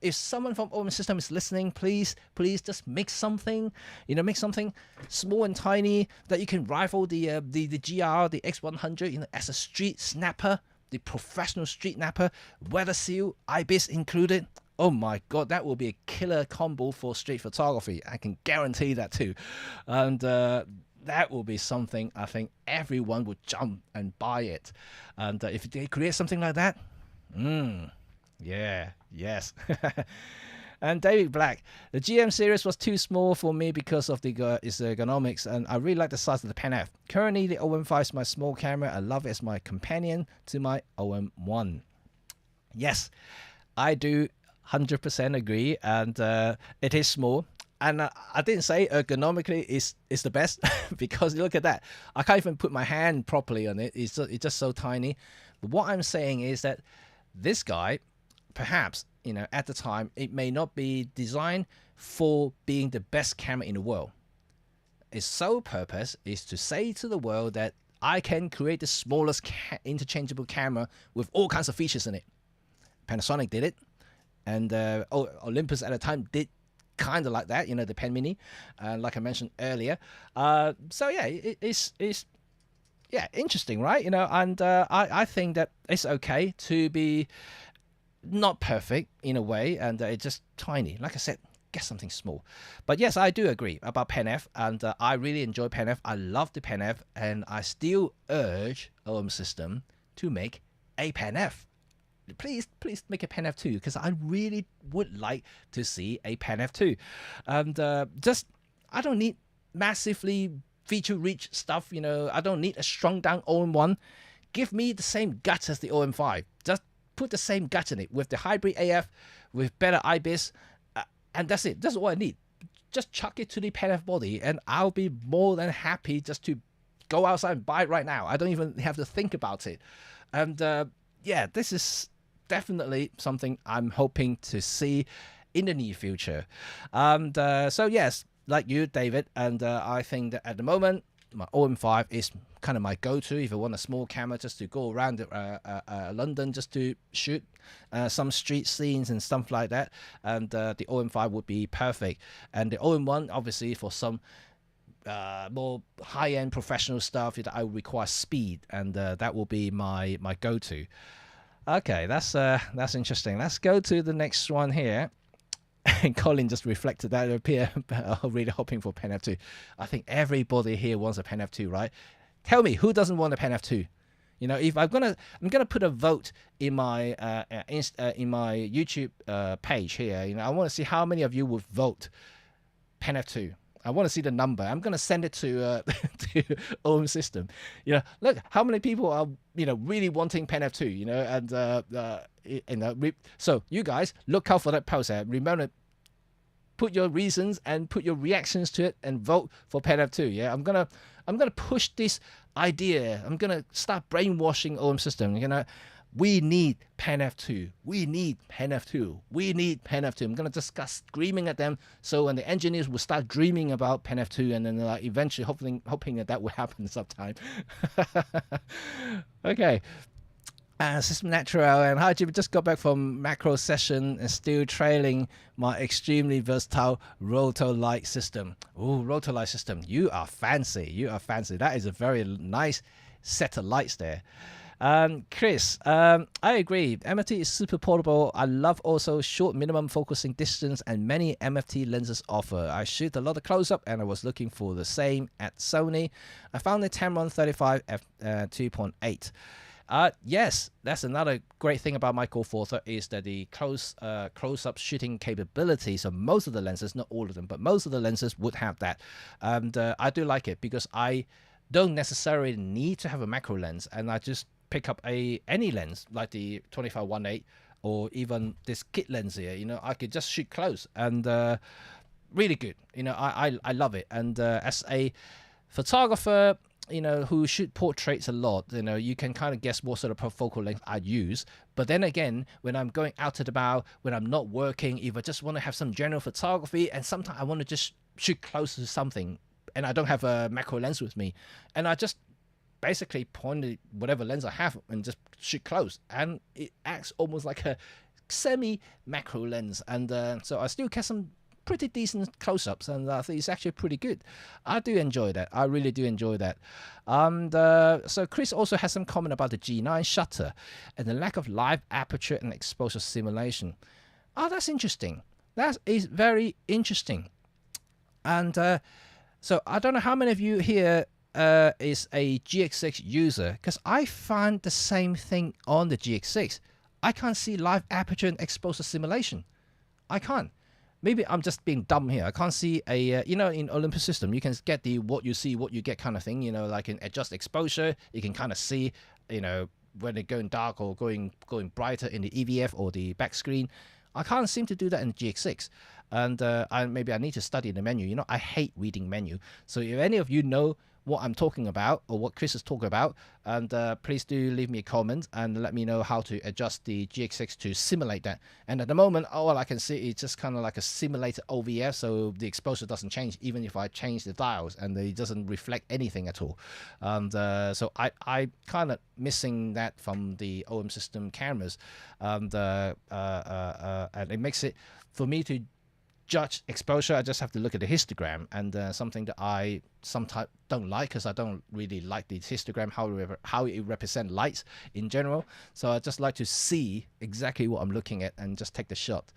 if someone from OM system is listening, please just make something, make something small and tiny that you can rival the GR, the X100, as a street snapper, the professional street snapper, weather seal, IBIS included. Oh my God, that will be a killer combo for street photography. I can guarantee that too. And that will be something I think everyone would jump and buy it. And if they create something like that, yeah, yes. And David Black, the GM series was too small for me because of its ergonomics, and I really like the size of the Pen F. Currently, the OM5 is my small camera. I love it as my companion to my OM1. Yes, I do 100% agree, and it is small. And I didn't say ergonomically is the best because look at that. I can't even put my hand properly on it. It's just so tiny. But what I'm saying is that this guy, perhaps, at the time, it may not be designed for being the best camera in the world. Its sole purpose is to say to the world that I can create the smallest interchangeable camera with all kinds of features in it. Panasonic did it, and Olympus at the time did kind of like that, the Pen Mini, like I mentioned earlier. So yeah, it's interesting, right? And I think that it's okay to be not perfect in a way, and it's just tiny. Like I said, get something small. But yes, I do agree about Pen F, and I really enjoy Pen F. I love the Pen F, and I still urge OM System to make a Pen F. Please make a Pen F too, because I really would like to see a Pen F too. And I don't need massively feature-rich stuff. I don't need a strung-down OM1. Give me the same guts as the OM5. Just put the same guts in it with the hybrid AF, with better IBIS, and that's it. That's all I need. Just chuck it to the Pen F body, and I'll be more than happy just to go outside and buy it right now. I don't even have to think about it. And yeah, this is definitely something I'm hoping to see in the near future. And so yes, like you, David, and I think that at the moment my OM5 is kind of my go-to if I want a small camera just to go around London just to shoot some street scenes and stuff like that, and the OM5 would be perfect. And the OM1 obviously for some more high-end professional stuff that I require speed, and that will be my go-to. Okay, that's interesting. Let's go to the next one here. And Colin just reflected that appear really hoping for Pen F2. I think everybody here wants a Pen F2, right? Tell me, who doesn't want a Pen F2? You know, if I'm gonna put a vote in my YouTube page here. You know, I want to see how many of you would vote Pen F2. I want to see the number. I'm going to send it to to OM System. You know, look how many people are really wanting Pen F2. You know, and so you guys look out for that post. Remember, put your reasons and put your reactions to it and vote for Pen F2. Yeah, I'm gonna push this idea. I'm gonna start brainwashing OM System. We need Pen F2. We need Pen F2. We need Pen F2. I'm going to just start screaming at them. So when the engineers will start dreaming about Pen F2, and then eventually hoping that will happen sometime. Okay. System Natural, and hi Jimmy, just got back from macro session and still trailing my extremely versatile Roto-Light system. Oh, Roto-Light system. You are fancy. You are fancy. That is a very nice set of lights there. Chris, I agree. MFT is super portable. I love also short minimum focusing distance and many MFT lenses offer. I shoot a lot of close-up and I was looking for the same at Sony. I found the Tamron 35 f2.8. Yes, that's another great thing about Micro Four Thirds is that the close-up shooting capabilities of most of the lenses, not all of them, but most of the lenses would have that. And I do like it because I don't necessarily need to have a macro lens, and I just pick up any lens like the 25-1.8 or even this kit lens here. I could just shoot close and really good. I love it. And as a photographer, who shoot portraits a lot, you can kind of guess what sort of focal length I'd use. But then again, when I'm going out and about, when I'm not working, if I just want to have some general photography and sometimes I want to just shoot close to something and I don't have a macro lens with me, and I just basically point whatever lens I have and just shoot close, and it acts almost like a semi macro lens, and so I still get some pretty decent close-ups, and I think it's actually pretty good. I do enjoy that. I really do enjoy that. And so Chris also has some comment about the G9 shutter and the lack of live aperture and exposure simulation. Oh, that's interesting. That is very interesting. And so I don't know how many of you here is a GX6 user, because I find the same thing on the GX6. I can't see live aperture and exposure simulation. I can't. Maybe I'm just being dumb here. I can't see a, in Olympus system, you can get the what you see, what you get kind of thing, like in adjust exposure. You can kind of see, when they're going dark or going brighter in the EVF or the back screen. I can't seem to do that in GX6. And maybe I need to study the menu. I hate reading menu. So if any of you know what I'm talking about or what Chris is talking about, and please do leave me a comment and let me know how to adjust the GX6 to simulate that. And at the moment, all I can see is just kind of like a simulated OVF, so the exposure doesn't change even if I change the dials, and it doesn't reflect anything at all. And so I kind of missing that from the OM system cameras, and it makes it for me to judge exposure. I just have to look at the histogram, and something that I sometimes don't like, because I don't really like the histogram, how it represents lights in general. So I just like to see exactly what I'm looking at and just take the shot.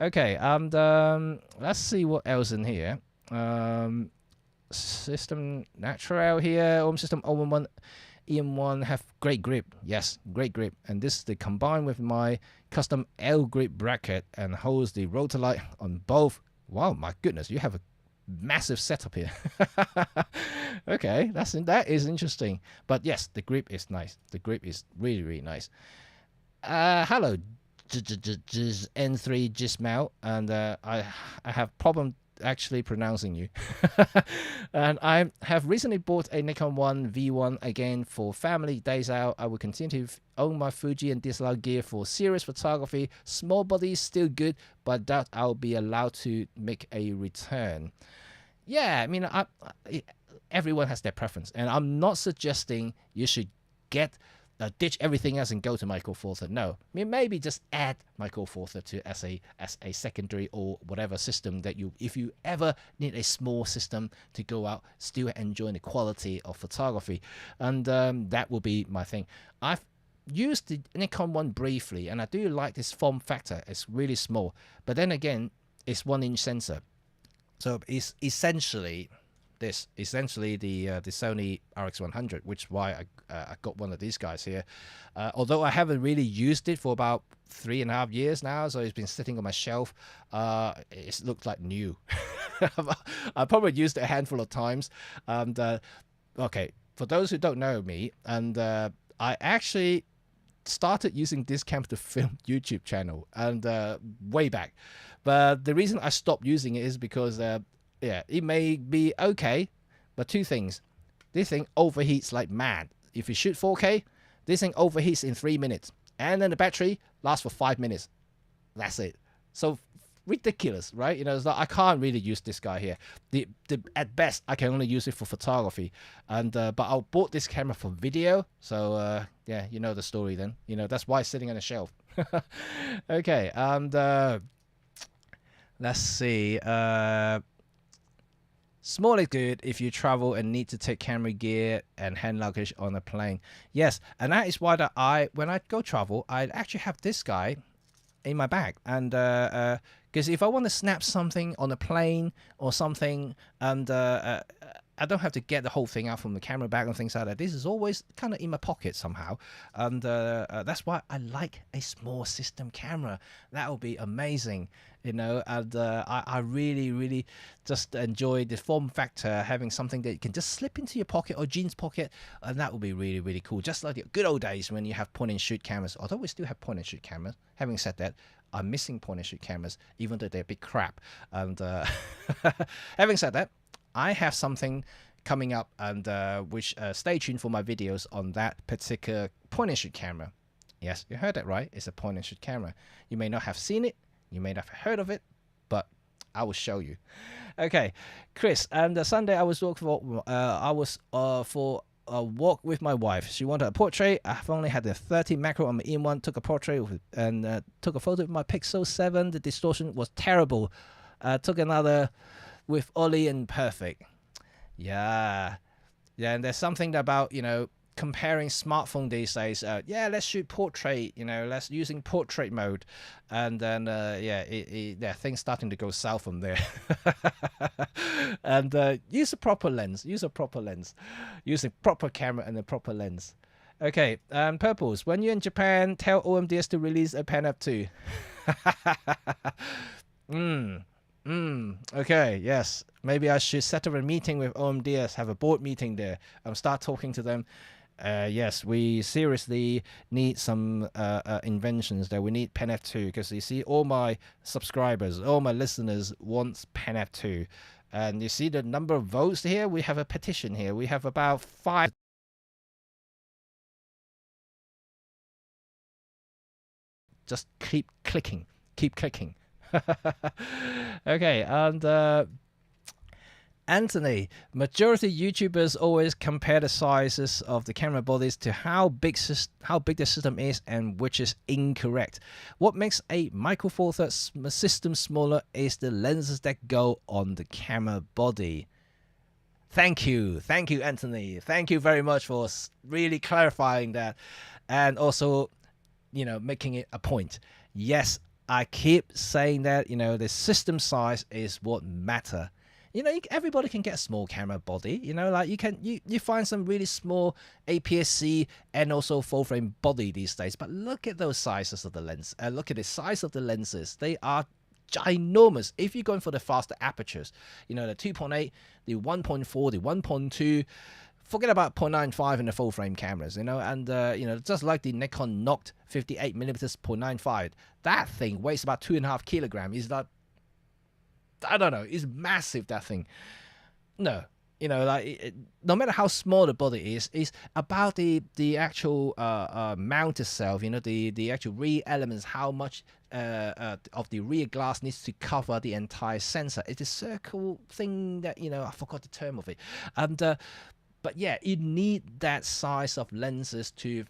Okay, and let's see what else in here. System Natural here, OM system OM1 EM1 have great grip. Yes, great grip. And this is the combined with my custom L grip bracket and holds the rotor light on both. Wow, my goodness, you have a massive setup here. Okay, that is interesting. But yes, the grip is nice. The grip is really, really nice. Hello, N3 Gismel, and I have problem actually pronouncing you. And I have recently bought a Nikon 1 V1 again for family days out. I will continue to own my Fuji and DSLR gear for serious photography. Small body still good, but doubt I'll be allowed to make a return. Yeah, I mean, everyone has their preference, and I'm not suggesting you should ditch everything else and go to Micro Four Thirds. No, I mean, maybe just add Micro Four Thirds to as a secondary or whatever system that if you ever need a small system to go out, still enjoying the quality of photography, and that will be my thing. I've used the Nikon one briefly, and I do like this form factor. It's really small, but then again, it's 1-inch sensor. So it's essentially the Sony RX100, which is why I got one of these guys here. Although I haven't really used it for about 3.5 years now, so it's been sitting on my shelf. It looks like new. I probably used it a handful of times. And okay, for those who don't know me, and I actually started using this camera to film YouTube channel, and way back. But the reason I stopped using it is because yeah, it may be okay, but two things. This thing overheats like mad. If you shoot 4K, this thing overheats in 3 minutes, and then the battery lasts for 5 minutes. That's it. So ridiculous, right? You know, it's like I can't really use this guy here. At best, I can only use it for photography, and but I bought this camera for video. So yeah, you know the story then. You know, that's why it's sitting on a shelf. Okay, and let's see. Small is good if you travel and need to take camera gear and hand luggage on a plane. Yes, and that is why when I go travel, I actually have this guy in my bag, and because if I want to snap something on a plane or something, and I don't have to get the whole thing out from the camera bag and things like that. This is always kind of in my pocket somehow, and that's why I like a small system camera. That would be amazing, you know. And I really just enjoy the form factor, having something that you can just slip into your pocket or jeans pocket, and that would be really cool. Just like the good old days when you have point and shoot cameras. Although we still have point and shoot cameras. Having said that, I'm missing point and shoot cameras, even though they're a big crap. And having said that, I have something coming up, and which stay tuned for my videos on that particular point and shoot camera. Yes, you heard that right. It's a point and shoot camera. You may not have seen it, you may not have heard of it, but I will show you. Okay, Chris. And Sunday I was for a walk with my wife. She wanted a portrait. I've only had a 30 macro on my EM1. Took a portrait and took a photo of my Pixel 7. The distortion was terrible. Took another with Ollie and perfect. Yeah, and there's something about, you know, comparing smartphone these days. Yeah, let's shoot portrait, you know, let's using portrait mode, and then yeah, things starting to go south from there. And use a proper lens, use a proper camera and a proper lens. Okay, Purples, when you're in Japan, tell OMDS to release a Pen App 2. Okay, yes. Maybe I should set up a meeting with OMDS, have a board meeting there, and start talking to them. Yes, we seriously need some inventions there. We need Pen App 2, because you see, all my subscribers, all my listeners want Pen App 2. And you see the number of votes here? We have a petition here. We have about 5. Just keep clicking. Okay, and Anthony, majority YouTubers always compare the sizes of the camera bodies to how big the system is, and which is incorrect. What makes a Micro Four Thirds system smaller is the lenses that go on the camera body. Thank you, Anthony. Thank you very much for really clarifying that, and also, you know, making it a point. Yes, I keep saying that, you know, the system size is what matter. You know, everybody can get a small camera body. You know, like you find some really small APS-C and also full frame body these days. But look at those sizes of the lens. Look at the size of the lenses. They are ginormous. If you're going for the faster apertures, you know, the 2.8, the 1.4, the 1.2. Forget about 0.95 in the full frame cameras, you know, and you know, just like the Nikon Noct 58mm 0.95, that thing weighs about 2.5 kilograms. Is that, I don't know, it's massive, that thing. No, you know, like no matter how small the body is about the actual mount itself. You know, the actual rear elements, how much of the rear glass needs to cover the entire sensor. It's a circle thing that, you know, I forgot the term of it, and but yeah, you need that size of lenses to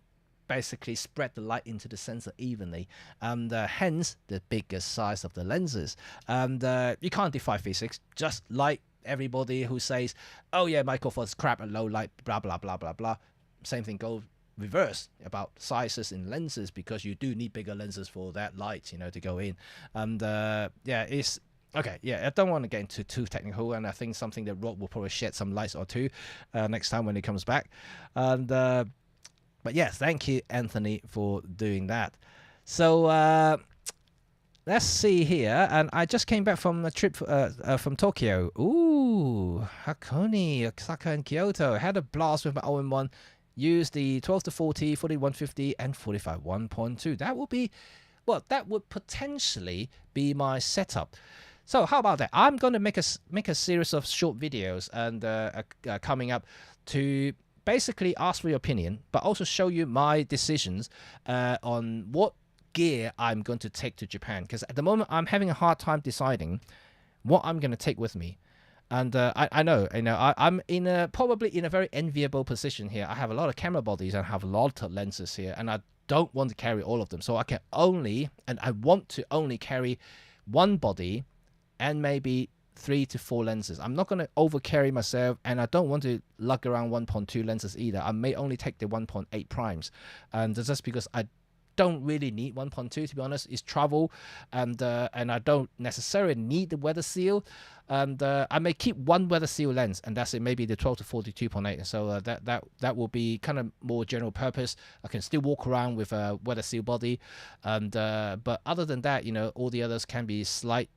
basically spread the light into the sensor evenly, and hence the bigger size of the lenses. And you can't defy physics, just like everybody who says, oh yeah, Micro Four Thirds crap at low light, blah blah blah blah blah. Same thing goes reverse about sizes in lenses, because you do need bigger lenses for that light, you know, to go in. And yeah, Okay, yeah, I don't want to get into too technical, and I think something that Rod will probably shed some lights or two next time when he comes back. And but yeah, thank you, Anthony, for doing that. So let's see here, and I just came back from a trip from Tokyo. Ooh, Hakone, Osaka, and Kyoto. Had a blast with my all-in-one. Used the 12 to 40, 4150, and 45 1.2. That would be, well, that would potentially be my setup. So how about that? I'm going to make a series of short videos and coming up to basically ask for your opinion, but also show you my decisions on what gear I'm going to take to Japan. Because at the moment, I'm having a hard time deciding what I'm going to take with me. And I know, I'm probably in a very enviable position here. I have a lot of camera bodies and I have a lot of lenses here, and I don't want to carry all of them. So I can only, and I want to only carry one body and maybe 3 to 4 lenses. I'm not going to over carry myself, and I don't want to lug around 1.2 lenses either. I may only take the 1.8 primes, and that's just because I don't really need 1.2, to be honest. It's travel, and I don't necessarily need the weather seal, and I may keep one weather seal lens, and that's it, maybe the 12 to 40 2.8. So that will be kind of more general purpose. I can still walk around with a weather seal body, and but other than that, all the others can be slightly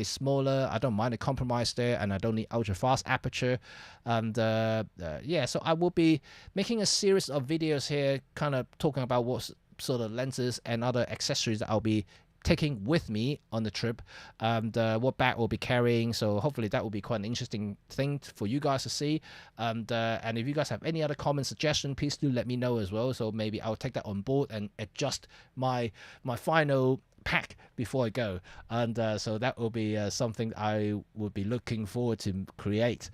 smaller. I don't mind the compromise there, and I don't need ultra fast aperture, and yeah. So I will be making a series of videos here, kind of talking about what's sort of lenses and other accessories that I'll be taking with me on the trip, and what bag we'll be carrying. So hopefully that will be quite an interesting thing for you guys to see, and if you guys have any other comment suggestion, please do let me know as well, so maybe I'll take that on board and adjust my final pack before I go, and so that will be something I will be looking forward to create.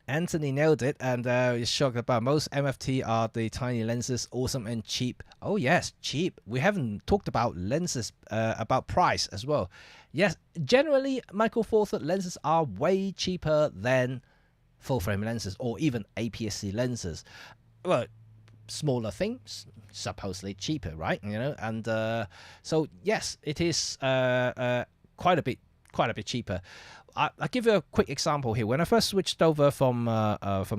Anthony nailed it, and he's shocked about most MFT are the tiny lenses, awesome and cheap. Oh yes, cheap. We haven't talked about lenses, about price as well. Yes, generally Micro Four Thirds lenses are way cheaper than full frame lenses or even APS-C lenses. Well, smaller things, supposedly cheaper, right? And so yes, it is quite a bit cheaper. I'll give you a quick example here. When I first switched over from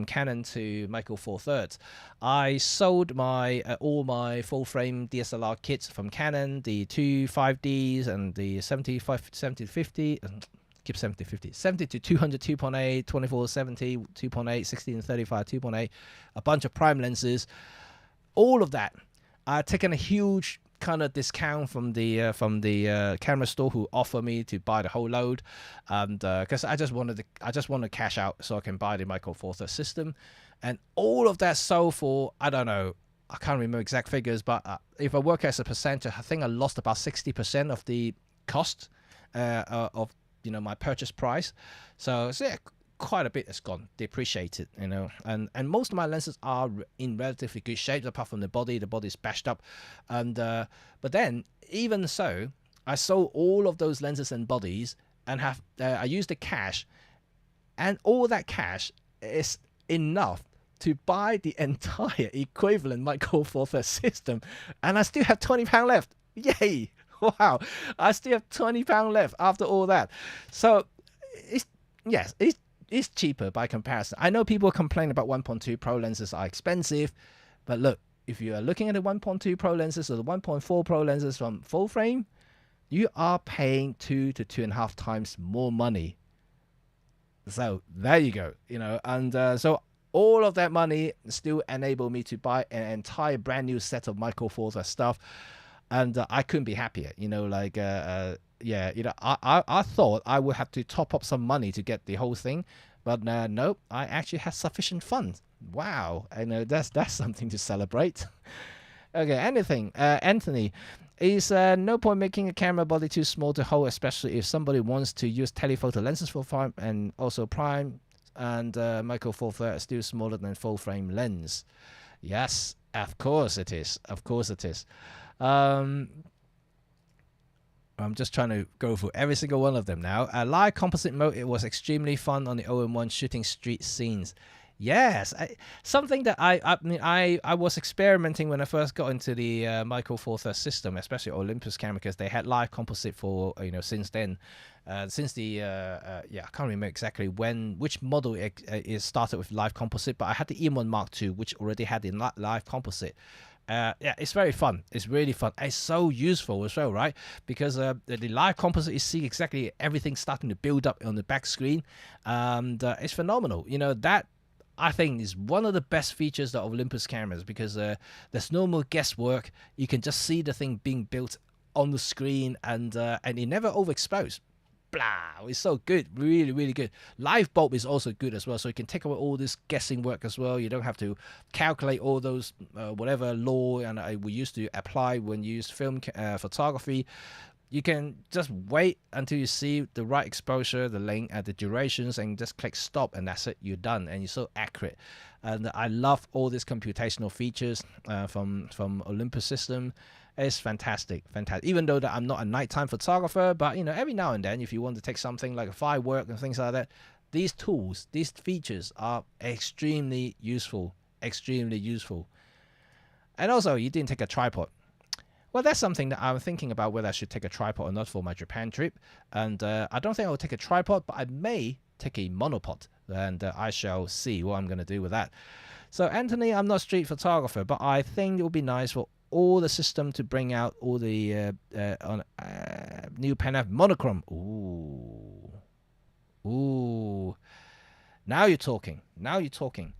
Canon to Micro Four Thirds, I sold all my full frame DSLR kits from Canon, the 2 5Ds and the 70 to 50. Keep 70 50, 70 to 200 2.8, 24 70 2.8, 16 35 2.8, a bunch of prime lenses, all of that. I've taken a huge kind of discount from the camera store who offered me to buy the whole load, and because I just want to cash out so I can buy the Micro Four Thirds system, and all of that sold for, I don't know, I can't remember exact figures, but if I work as a percentage, I think I lost about 60% of the cost of my purchase price. So yeah, quite a bit has gone depreciated, and most of my lenses are in relatively good shape apart from the body. The body's bashed up, and but then even so, I sold all of those lenses and bodies, and I used the cash, and all that cash is enough to buy the entire equivalent Micro Four Thirds system, and I still have £20 left. Yay! Wow, I still have £20 left after all that. So it's cheaper by comparison. I know people complain about 1.2 Pro lenses are expensive, but look, if you are looking at the 1.2 Pro lenses or the 1.4 Pro lenses from full frame, you are paying 2 to 2.5 times more money. So there you go, and so all of that money still enabled me to buy an entire brand new set of Micro Four Thirds stuff, and I couldn't be happier. Yeah, I thought I would have to top up some money to get the whole thing, but nope, I actually had sufficient funds. Wow, I know that's something to celebrate. Okay, Anthony, is no point making a camera body too small to hold, especially if somebody wants to use telephoto lenses for prime and also prime, and Micro Four Thirds is still smaller than full frame lens. Yes, of course it is. Of course it is. I'm just trying to go through every single one of them now. Live composite mode, it was extremely fun on the OM1 shooting street scenes. Yes, something that I was experimenting when I first got into the Micro Four Thirds system, especially Olympus camera, because they had live composite for since then, since the yeah, I can't remember exactly which model it started with live composite, but I had the E1 Mark II, which already had the live composite. Yeah, it's very fun. It's really fun. It's so useful as well, right? Because the live composite, you see exactly everything starting to build up on the back screen, and it's phenomenal. That I think is one of the best features of Olympus cameras, because there's no more guesswork. You can just see the thing being built on the screen, and it never overexposed. Blah, it's so good, really, really good. Live bulb is also good as well, so you can take away all this guessing work as well. You don't have to calculate all those whatever law and we used to apply when you use film photography. You can just wait until you see the right exposure, the length, the durations, and just click stop, and that's it. You're done, and you're so accurate. And I love all these computational features from Olympus system. It's fantastic, fantastic. Even though that I'm not a nighttime photographer, but every now and then, if you want to take something like a firework and things like that, these tools, these features are extremely useful, extremely useful. And also, you didn't take a tripod. Well, that's something that I'm thinking about, whether I should take a tripod or not for my Japan trip. And I don't think I'll take a tripod, but I may take a monopod, and I shall see what I'm going to do with that. So, Anthony, I'm not a street photographer, but I think it would be nice for all the system to bring out all the new Panaf monochrome. Ooh. Now you're talking. Now you're talking.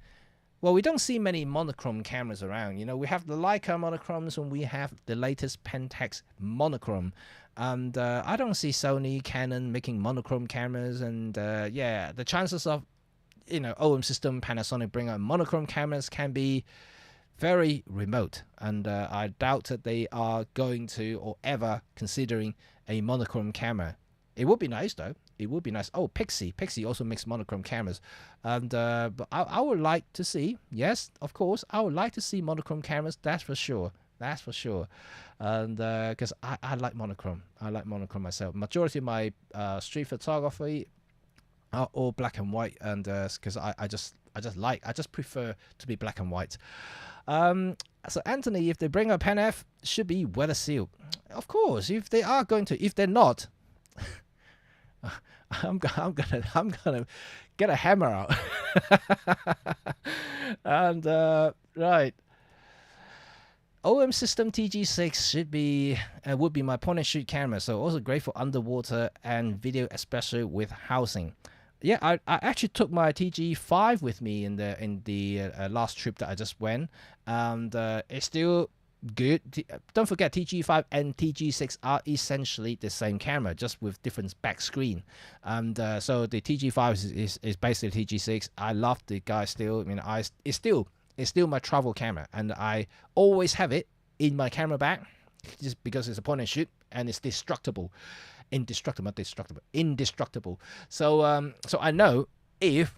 Well, we don't see many monochrome cameras around. We have the Leica monochromes, and we have the latest Pentax monochrome. And I don't see Sony, Canon making monochrome cameras. And yeah, the chances of, OM system, Panasonic bring out monochrome cameras can be very remote. And I doubt that they are going to or ever considering a monochrome camera. It would be nice, though. It would be nice. Oh, Pixie also makes monochrome cameras, and but I would like to see. Yes, of course, I would like to see monochrome cameras. That's for sure. That's for sure. And because I like monochrome. I like monochrome myself. Majority of my street photography are all black and white, and because I just prefer to be black and white. So Anthony, if they bring a Panaf, should be weather sealed. Of course, if they are going to. If they're not. I'm gonna get a hammer out. And right, OM system TG6 should be would be my point and shoot camera. So also great for underwater and video, especially with housing. Yeah, I actually took my TG5 with me in the last trip that I just went, and it's still good. Don't forget, TG5 and TG6 are essentially the same camera, just with different back screen. And so the TG5 is basically TG6. I love the guy still. I mean, it's still my travel camera, and I always have it in my camera bag, just because it's a point and shoot, and it's indestructible. So so I know if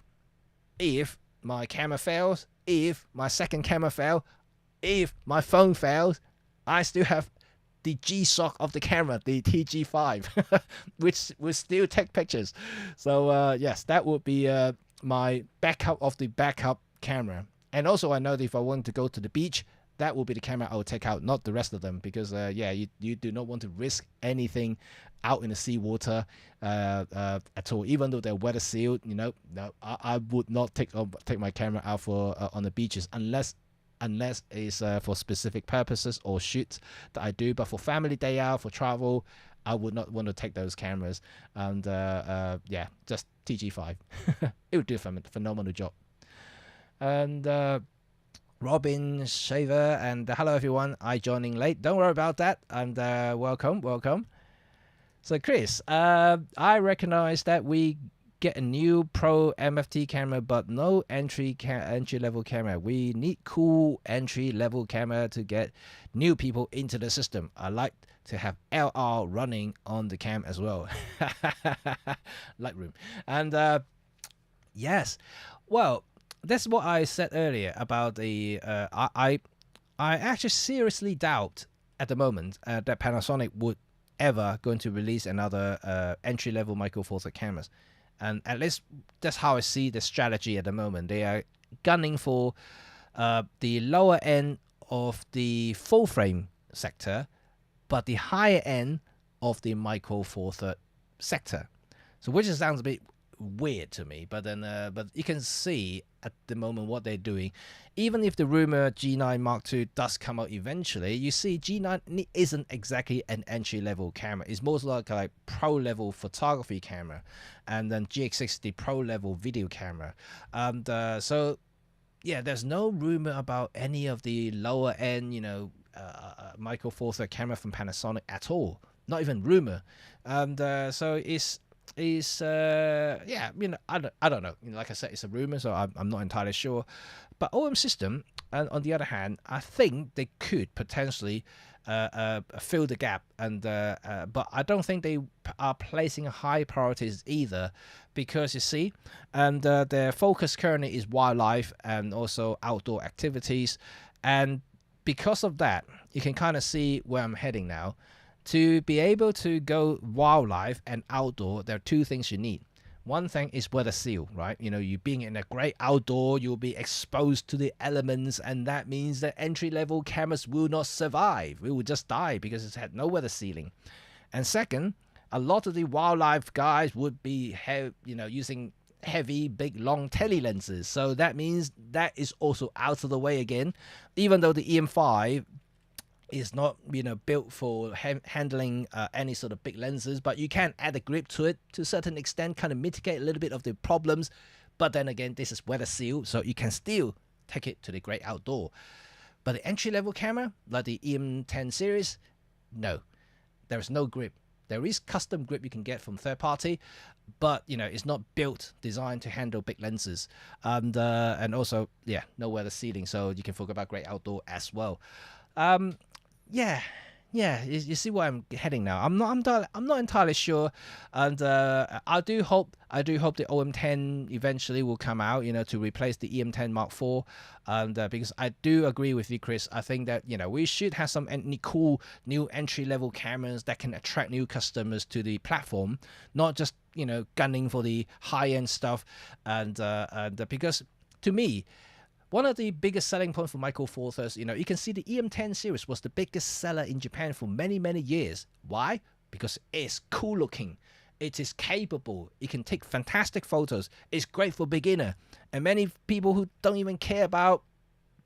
my camera fails, if my second camera fails, if my phone fails, I still have the G-Shock of the camera, the TG5, which will still take pictures. So yes, that would be my backup of the backup camera. And also, I know that if I want to go to the beach, that will be the camera I will take out, not the rest of them, because yeah, you do not want to risk anything out in the seawater at all, even though they're weather sealed. No, I would not take my camera out for on the beaches unless it's for specific purposes or shoots that I do. But for family day out, for travel, I would not want to take those cameras. And yeah, just TG5. It would do a phenomenal job. And Robin Shaver, and hello everyone. I joining late. Don't worry about that. And welcome. So Chris, I recognize that we get a new Pro MFT camera, but no entry level camera. We need cool entry level camera to get new people into the system. I like to have LR running on the cam as well. Lightroom. And yes, well, that's what I said earlier about the I actually seriously doubt at the moment that Panasonic would ever going to release another entry level Micro Four Thirds cameras. And at least that's how I see the strategy at the moment. They are gunning for the lower end of the full frame sector, but the higher end of the micro four third sector. So which sounds a bit weird to me, but then but you can see at the moment what they're doing. Even if the rumor G9 Mark II does come out eventually, you see G9 isn't exactly an entry level camera. It's more like a pro level photography camera, and then GX6 the pro level video camera. And so yeah, there's no rumor about any of the lower end, micro four third camera from Panasonic at all. Not even rumor. And so it's yeah, I don't know. Like I said, it's a rumor, so I'm not entirely sure. But OM System, and on the other hand, I think they could potentially fill the gap, and but I don't think they are placing high priorities either, because you see, and their focus currently is wildlife and also outdoor activities, and because of that, you can kind of see where I'm heading now. To be able to go wildlife and outdoor, there are two things you need. One thing is weather seal, right? You being in a great outdoor, you'll be exposed to the elements, and that means that entry-level cameras will not survive. It will just die because it's had no weather sealing. And second, a lot of the wildlife guys would be using heavy, big, long tele lenses. So that means that is also out of the way again, even though the EM5 is not built for handling any sort of big lenses, but you can add a grip to it to a certain extent, kind of mitigate a little bit of the problems. But then again, this is weather sealed, so you can still take it to the great outdoor. But the entry level camera, like the EM10 series, no, there is no grip. There is custom grip you can get from third party, but it's not designed to handle big lenses, and also no weather sealing, so you can forget about great outdoor as well. Yeah, you see where I'm heading now. I'm not entirely sure, and I do hope the OM10 eventually will come out, to replace the EM10 Mark IV, and because I do agree with you, Chris. I think that we should have some cool new entry level cameras that can attract new customers to the platform, not just gunning for the high end stuff, and because to me, one of the biggest selling points for Micro Four Thirds, you can see the EM10 series was the biggest seller in Japan for many, many years. Why? Because it's cool looking. It is capable. It can take fantastic photos. It's great for beginner. And many people who don't even care about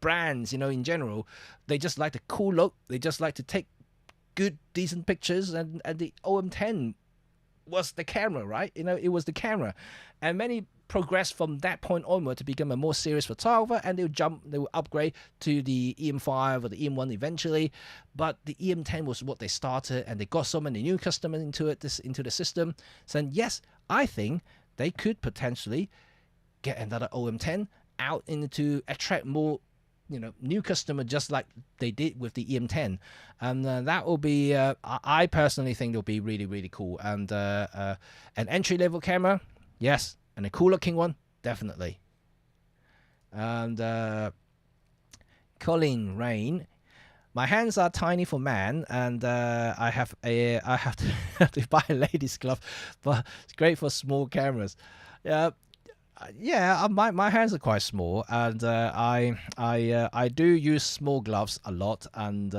brands, in general, they just like the cool look. They just like to take good, decent pictures. And the OM10 was the camera, right? It was the camera. And many progressed from that point onward to become a more serious photographer, and they will upgrade to the EM5 or the EM1 eventually. But the EM10 was what they started, and they got so many new customers into the system. So yes, I think they could potentially get another OM10 out to attract more new customer, just like they did with the EM10, and that will be I personally think it'll be really, really cool. And an entry level camera, yes, and a cool looking one, definitely. And Colin Rain, my hands are tiny for man, and I have to buy a lady's glove, but it's great for small cameras. My hands are quite small, and I do use small gloves a lot, and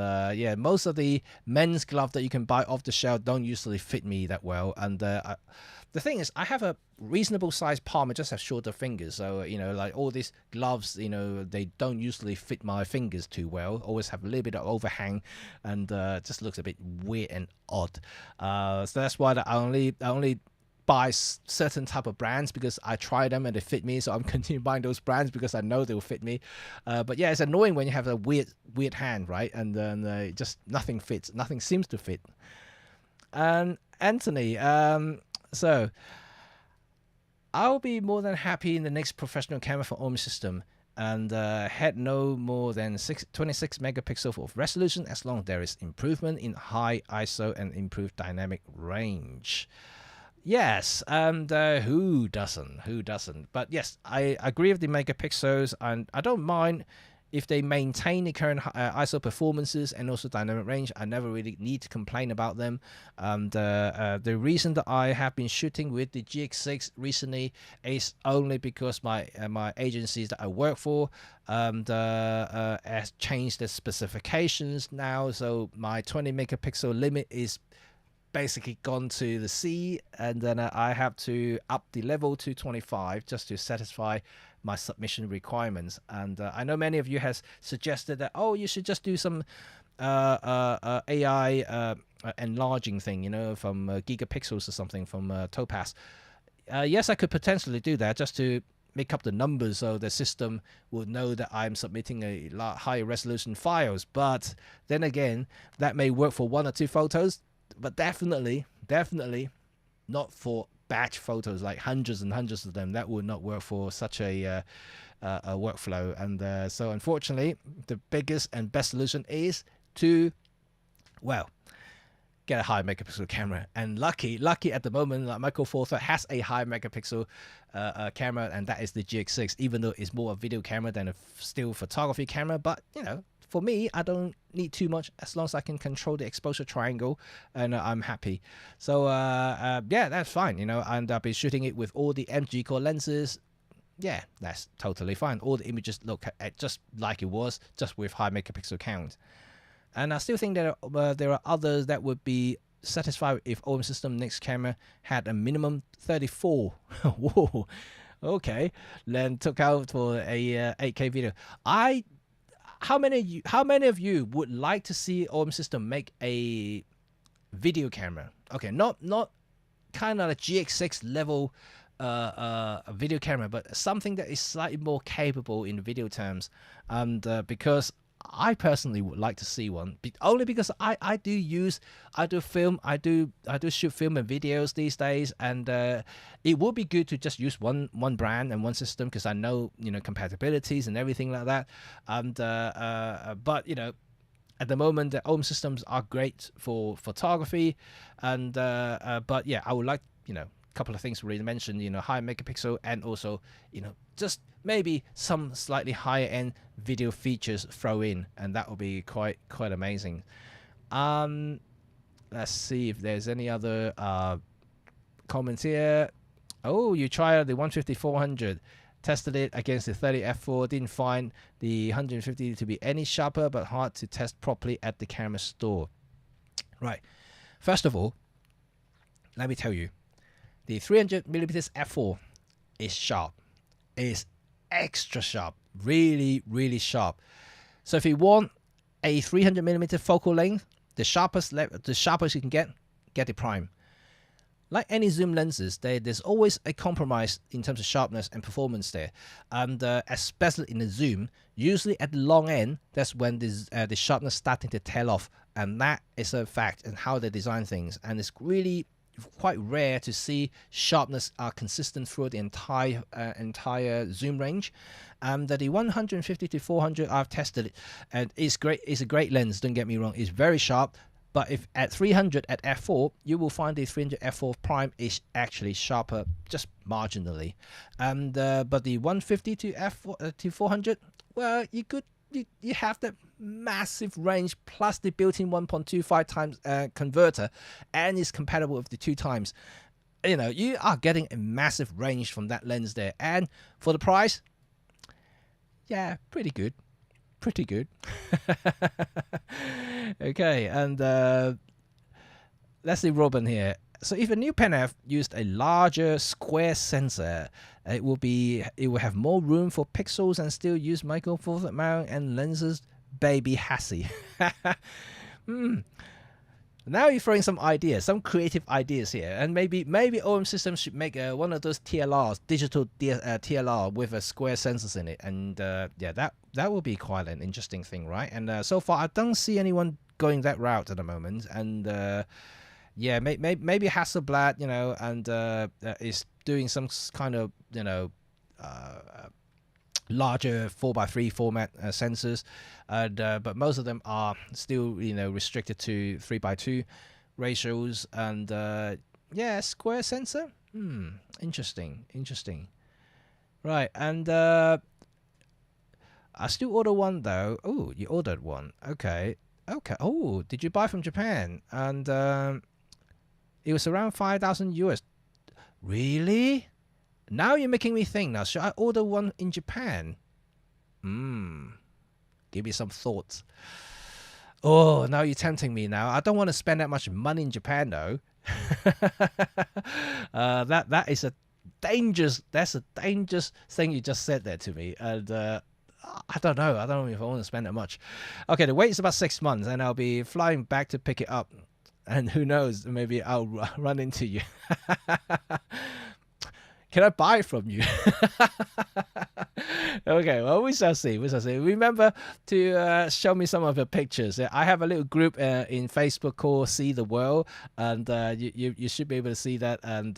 most of the men's gloves that you can buy off the shelf don't usually fit me that well. And the thing is, I have a reasonable sized palm. I just have shorter fingers, so like all these gloves, they don't usually fit my fingers too well. Always have a little bit of overhang, and just looks a bit weird and odd. So that's why I only buy certain type of brands, because I try them and they fit me, so I'm continuing buying those brands because I know they will fit me. But yeah, it's annoying when you have a weird hand, right? And then just nothing fits, nothing seems to fit. And Anthony, so I'll be more than happy in the next professional camera for OM System, and had no more than 26 megapixel of resolution, as long as there is improvement in high ISO and improved dynamic range. Yes, and who doesn't? But yes, I agree with the megapixels, and I don't mind if they maintain the current ISO performances and also dynamic range, I never really need to complain about them. The reason that I have been shooting with the GX6 recently is only because my agencies that I work for has changed the specifications now, so my 20 megapixel limit is basically gone to the C, and then I have to up the level to 25 just to satisfy my submission requirements. And I know many of you has suggested that, oh, you should just do some AI enlarging thing, you know, from gigapixels or something from Topaz. Yes, I could potentially do that just to make up the numbers so the system will know that I'm submitting a higher resolution files. But then again, that may work for 1 or 2 photos, but definitely not for batch photos, like hundreds and hundreds of them. That would not work for such a workflow. And so unfortunately, the biggest and best solution is to, well, get a high megapixel camera. And lucky at the moment, like Michael Four Third has a high megapixel camera, and that is the GX6, even though it's more a video camera than a still photography camera. But you know, for me, I don't need too much as long as I can control the exposure triangle, and I'm happy. So yeah, that's fine, you know. And I'll be shooting it with all the MG core lenses. Yeah, that's totally fine. All the images look at just like it was, just with high megapixel count. And I still think that there are others that would be satisfied if OM System next camera had a minimum 34. Whoa, okay. Then took out for a 8K video. How many of you would like to see OM System make a video camera? Okay, not kind of a GX6 level video camera, but something that is slightly more capable in video terms. And because I personally would like to see one, only because I do film, I do shoot film and videos these days, and it would be good to just use one brand and one system, because I know, you know, compatibilities and everything like that. And but you know, at the moment the OM systems are great for photography, and but yeah, I would like, you know, a couple of things already mentioned, you know, high megapixel, and also, you know, just maybe some slightly higher end video features throw in, and that will be quite amazing. Let's see if there's any other comments here. Oh, you tried the 150-400, tested it against the 30 f4, didn't find the 150 to be any sharper, but hard to test properly at the camera store. Right, first of all, let me tell you, the 300mm f4 is sharp. Is extra sharp, really sharp. So if you want a 300mm focal length, the sharpest you can get the prime. Like any zoom lenses, there's always a compromise in terms of sharpness and performance there, and especially in the zoom, usually at the long end, that's when the sharpness starting to tail off, and that is a fact in how they design things. And it's really quite rare to see sharpness are consistent through the entire zoom range. The 150-400, I've tested it, and it's great. It's a great lens, don't get me wrong, it's very sharp. But if at 300 at f4, you will find the 300 f4 prime is actually sharper, just marginally. And but the 150 to 400, well, you have that massive range plus the built-in 1.25 times converter, and it's compatible with the 2 times. You know, you are getting a massive range from that lens there, and for the price, yeah, pretty good. Okay, and let's see Robin here. So if a new Pen F used a larger square sensor, it will have more room for pixels and still use Micro Four Thirds mount and lenses. Baby Hassie. Now you're throwing some ideas, some creative ideas here, and maybe OM Systems should make one of those TLRs, digital TLR with a square sensors in it, and yeah, that will be quite an interesting thing, right? And so far I don't see anyone going that route at the moment, and yeah, maybe Hasselblad, you know, and is doing some kind of, you know, larger 4x3 format sensors, and but most of them are still, you know, restricted to 3x2 ratios, and yeah, square sensor, interesting, right? And I still order one though. Oh, you ordered one. Okay. Okay. Oh, did you buy from Japan? And it was around 5,000 US. Really? Now you're making me think. Now, should I order one in Japan? Give me some thoughts. Oh, now you're tempting me. Now I don't want to spend that much money in Japan though. That is a dangerous. That's a dangerous thing you just said there to me, and I don't know. I don't know if I want to spend that much. Okay, the wait is about 6 months, and I'll be flying back to pick it up. And who knows? Maybe I'll run into you. Can I buy it from you? Okay, well, we shall see. We shall see. Remember to show me some of the pictures. I have a little group in Facebook called See the World, and you should be able to see that. And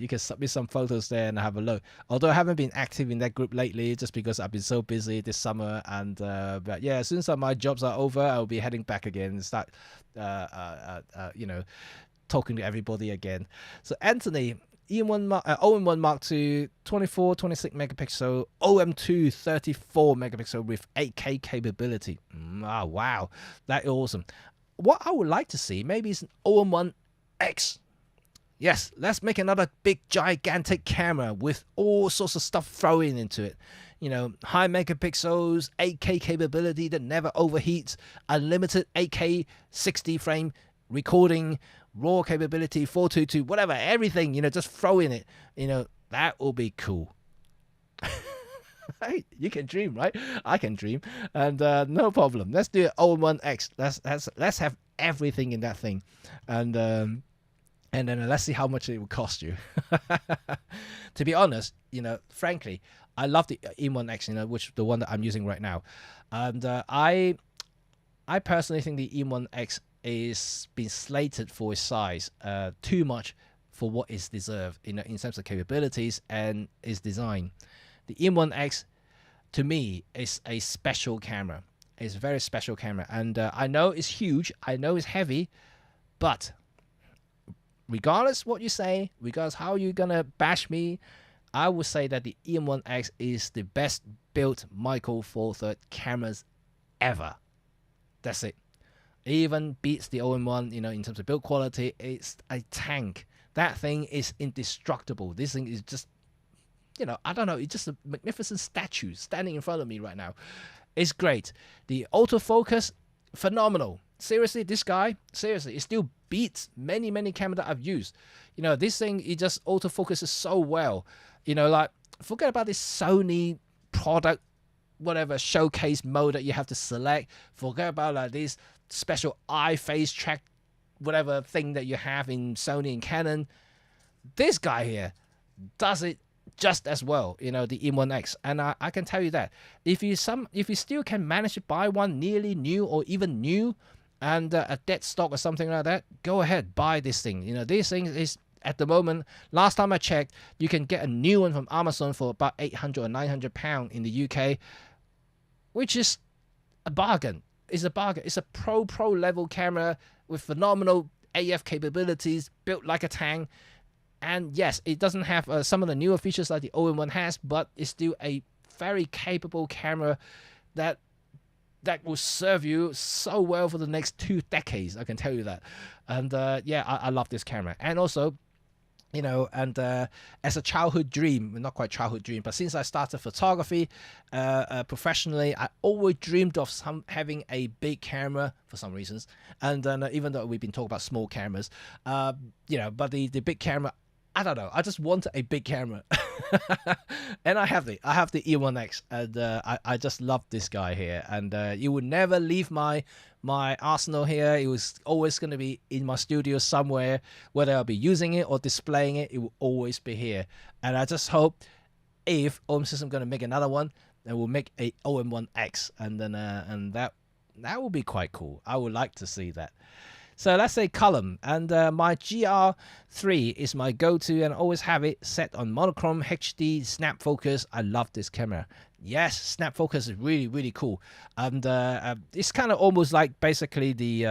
you can submit some photos there and have a look. Although I haven't been active in that group lately, just because I've been so busy this summer. And but yeah, as soon as my jobs are over, I'll be heading back again and start, talking to everybody again. So Anthony. OM1 Mark II 24, 26 megapixel, OM2 34 megapixel with 8K capability. Wow, that's awesome. What I would like to see maybe is an OM1X. Yes, let's make another big gigantic camera with all sorts of stuff thrown into it. High megapixels, 8K capability that never overheats, unlimited 8K 60 frame recording, raw capability, 422, whatever, everything, just throw in it. That will be cool. Hey, you can dream, right? I can dream, and no problem. Let's do it. OM1X. Let's have everything in that thing, and then let's see how much it will cost you. To be honest, frankly, I love the E1X, which the one that I'm using right now, and I personally think the E1X is been slated for its size too much for what is deserved in terms of capabilities and its design. The M1X to me is a special camera. It's a very special camera, and I know it's huge, I know it's heavy, but regardless what you say, regardless how you're gonna bash me, I would say that the M1X is the best built Micro Four Thirds cameras ever. That's it. Even beats the OM1, in terms of build quality. It's a tank. That thing is indestructible. This thing is just, I don't know. It's just a magnificent statue standing in front of me right now. It's great. The autofocus, phenomenal. Seriously, this guy, it still beats many, many cameras that I've used. This thing, it just autofocuses so well. Like, forget about this Sony product, whatever, showcase mode that you have to select. Forget about like this special eye phase track, whatever thing that you have in Sony and Canon. This guy here does it just as well, the M1X, and I can tell you that if you still can manage to buy one nearly new or even new, and a dead stock or something like that, go ahead, buy this thing. This thing is at the moment. Last time I checked, you can get a new one from Amazon for about £800 or £900 in the UK, which is a bargain. It's a bargain. It's a pro level camera with phenomenal AF capabilities, built like a tank. And yes, it doesn't have some of the newer features like the OM1 has, but it's still a very capable camera that will serve you so well for the next 2 decades. I can tell you that. And yeah, I love this camera. And also, as a childhood dream, not quite childhood dream, but since I started photography professionally, I always dreamed of having a big camera for some reasons. And even though we've been talking about small cameras, but the big camera, I don't know, I just wanted a big camera. And I have the E1X, and I just love this guy here, and it would never leave my arsenal here. It was always going to be in my studio somewhere, whether I'll be using it or displaying it, it will always be here. And I just hope if OM System going to make another one, then we'll make a OM1X, and then and that will be quite cool. I would like to see that. So let's say column, and my GR3 is my go-to, and I always have it set on monochrome HD snap focus. I love this camera. Yes, snap focus is really really cool, and it's kind of almost like basically the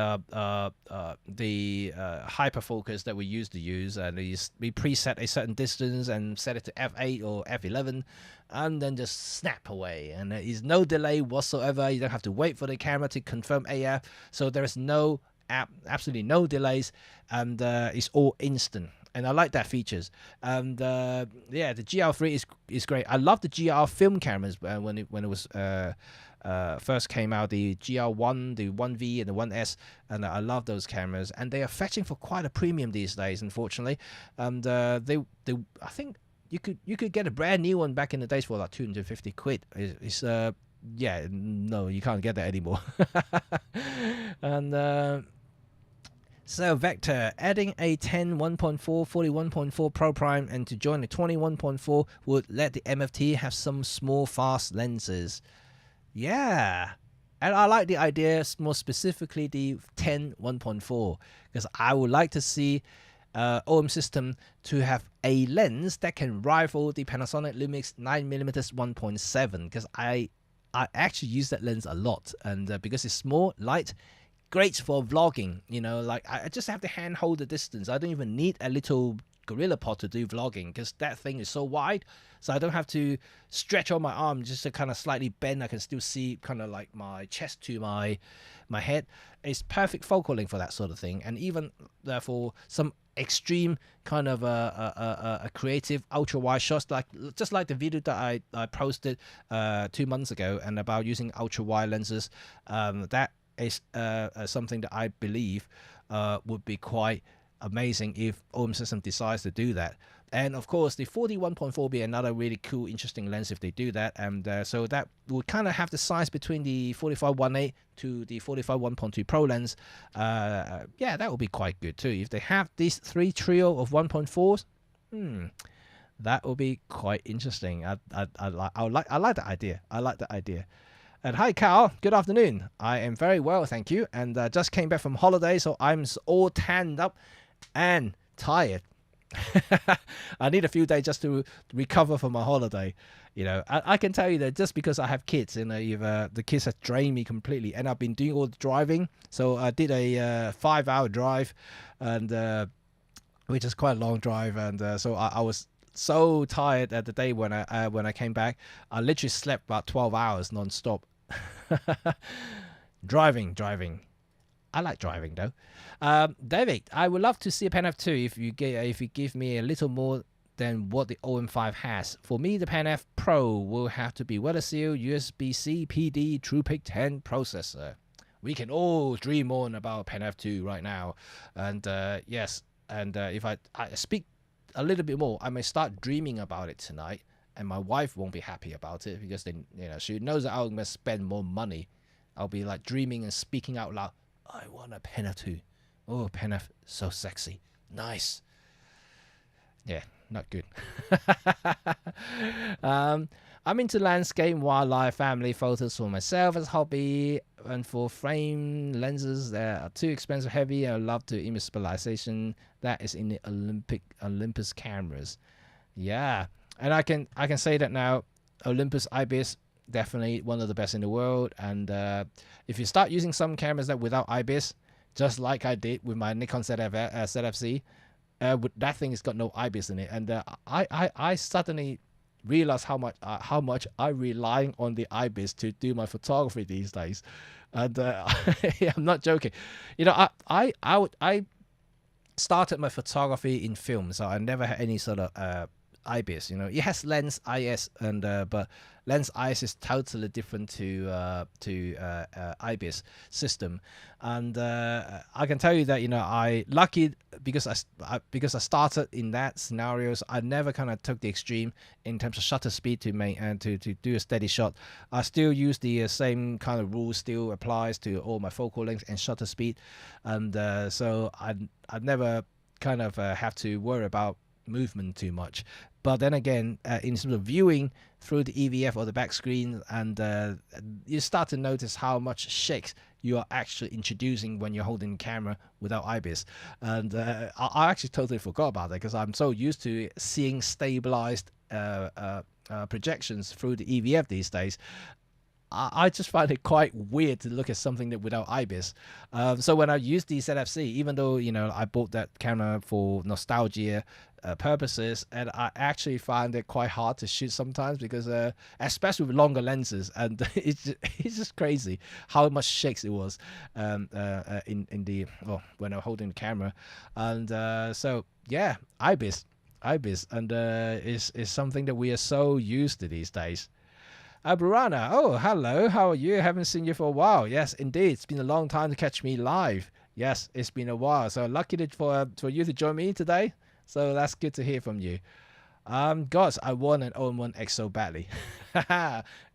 hyper focus that we used to use, and we preset a certain distance and set it to f8 or f11, and then just snap away, and there is no delay whatsoever. You don't have to wait for the camera to confirm AF, so there is no absolutely no delays, and it's all instant. And I like that features. And yeah, the GR3 is great. I love the GR film cameras when it was first came out. The GR1, the 1V, and the 1S, and I love those cameras. And they are fetching for quite a premium these days, unfortunately. And they I think you could get a brand new one back in the days for like 250 quid. It's yeah, no, you can't get that anymore. And so Vector adding a 10 1.4 41.4 Pro Prime and to join the 21.4 would let the MFT have some small fast lenses. Yeah, and I like the idea, more specifically the 10 1.4, because I would like to see OM system to have a lens that can rival the Panasonic Lumix 9mm 1.7, because I actually use that lens a lot, and because it's small, light, great for vlogging. You know, like I just have to hand hold the distance. I don't even need a little gorilla pod to do vlogging, because that thing is so wide, so I don't have to stretch on my arm just to kind of slightly bend. I can still see kind of like my chest to my head. It's perfect focal length for that sort of thing, and even for some extreme kind of a creative ultra wide shots, like just like the video that I posted 2 months ago, and about using ultra wide lenses. That is something that I believe would be quite amazing if OM system decides to do that. And of course, the 41.4 will be another really cool, interesting lens if they do that. And so that would kind of have the size between the 45-1.8 to the 45-1.2 Pro lens. Yeah, that would be quite good too. If they have this trio of 1.4s, that would be quite interesting. I like that idea. I like that idea. And hi, Carl. Good afternoon. I am very well, thank you. And just came back from holiday, so I'm all tanned up and tired. I need a few days just to recover from my holiday. You know, I can tell you that just because I have kids, you know, the kids have drained me completely, and I've been doing all the driving. So I did a 5-hour drive, and which is quite a long drive, and so I was so tired at the day when I came back. I literally slept about 12 hours non-stop. Driving. I like driving though. David, I would love to see a Pen F2 if you give me a little more than what the OM5 has. For me, the Pen F Pro will have to be weather sealed, USB-C, PD, TruePic 10 processor. We can all dream on about Pen F2 right now, and yes, and if I speak a little bit more, I may start dreaming about it tonight, and my wife won't be happy about it, because then, you know, she knows that I'm gonna spend more money. I'll be like dreaming and speaking out loud. I want a Pen F2. Oh, Pen F, so sexy, nice. Yeah, not good. I'm into landscape, wildlife, family photos for myself as a hobby, and for frame lenses that are too expensive, heavy. I love the image stabilization that is in the Olympus cameras. Yeah, and I can say that now. Olympus IBIS, definitely one of the best in the world. And if you start using some cameras that without IBIS, just like I did with my Nikon ZF-C, that thing has got no IBIS in it, and I suddenly realized how much I relying on the IBIS to do my photography these days. And yeah, I'm not joking. You know, I started my photography in film, so I never had any sort of IBIS. You know, it has lens IS, and but lens IS is totally different to IBIS system. And I can tell you that, you know, I lucky because I started in that scenarios. I never kind of took the extreme in terms of shutter speed to make and to do a steady shot. I still use the same kind of rule still applies to all my focal length and shutter speed, and so I never kind of have to worry about movement too much. But then again, in terms of viewing through the EVF or the back screen, and you start to notice how much shake you are actually introducing when you're holding the camera without IBIS. And I actually totally forgot about that, because I'm so used to seeing stabilized projections through the EVF these days, I just find it quite weird to look at something that without IBIS. So when I use the ZFC, even though I bought that camera for nostalgia purposes, and I actually find it quite hard to shoot sometimes because, especially with longer lenses, and it's just crazy how much shakes it was in the when I'm holding the camera, and so yeah, IBIS, and is something that we are so used to these days. Burana, oh, hello, how are you? Haven't seen you for a while. Yes, indeed, it's been a long time to catch me live. Yes, it's been a while. So lucky for you to join me today. So that's good to hear from you. Gosh, I want an All-in-One X so badly.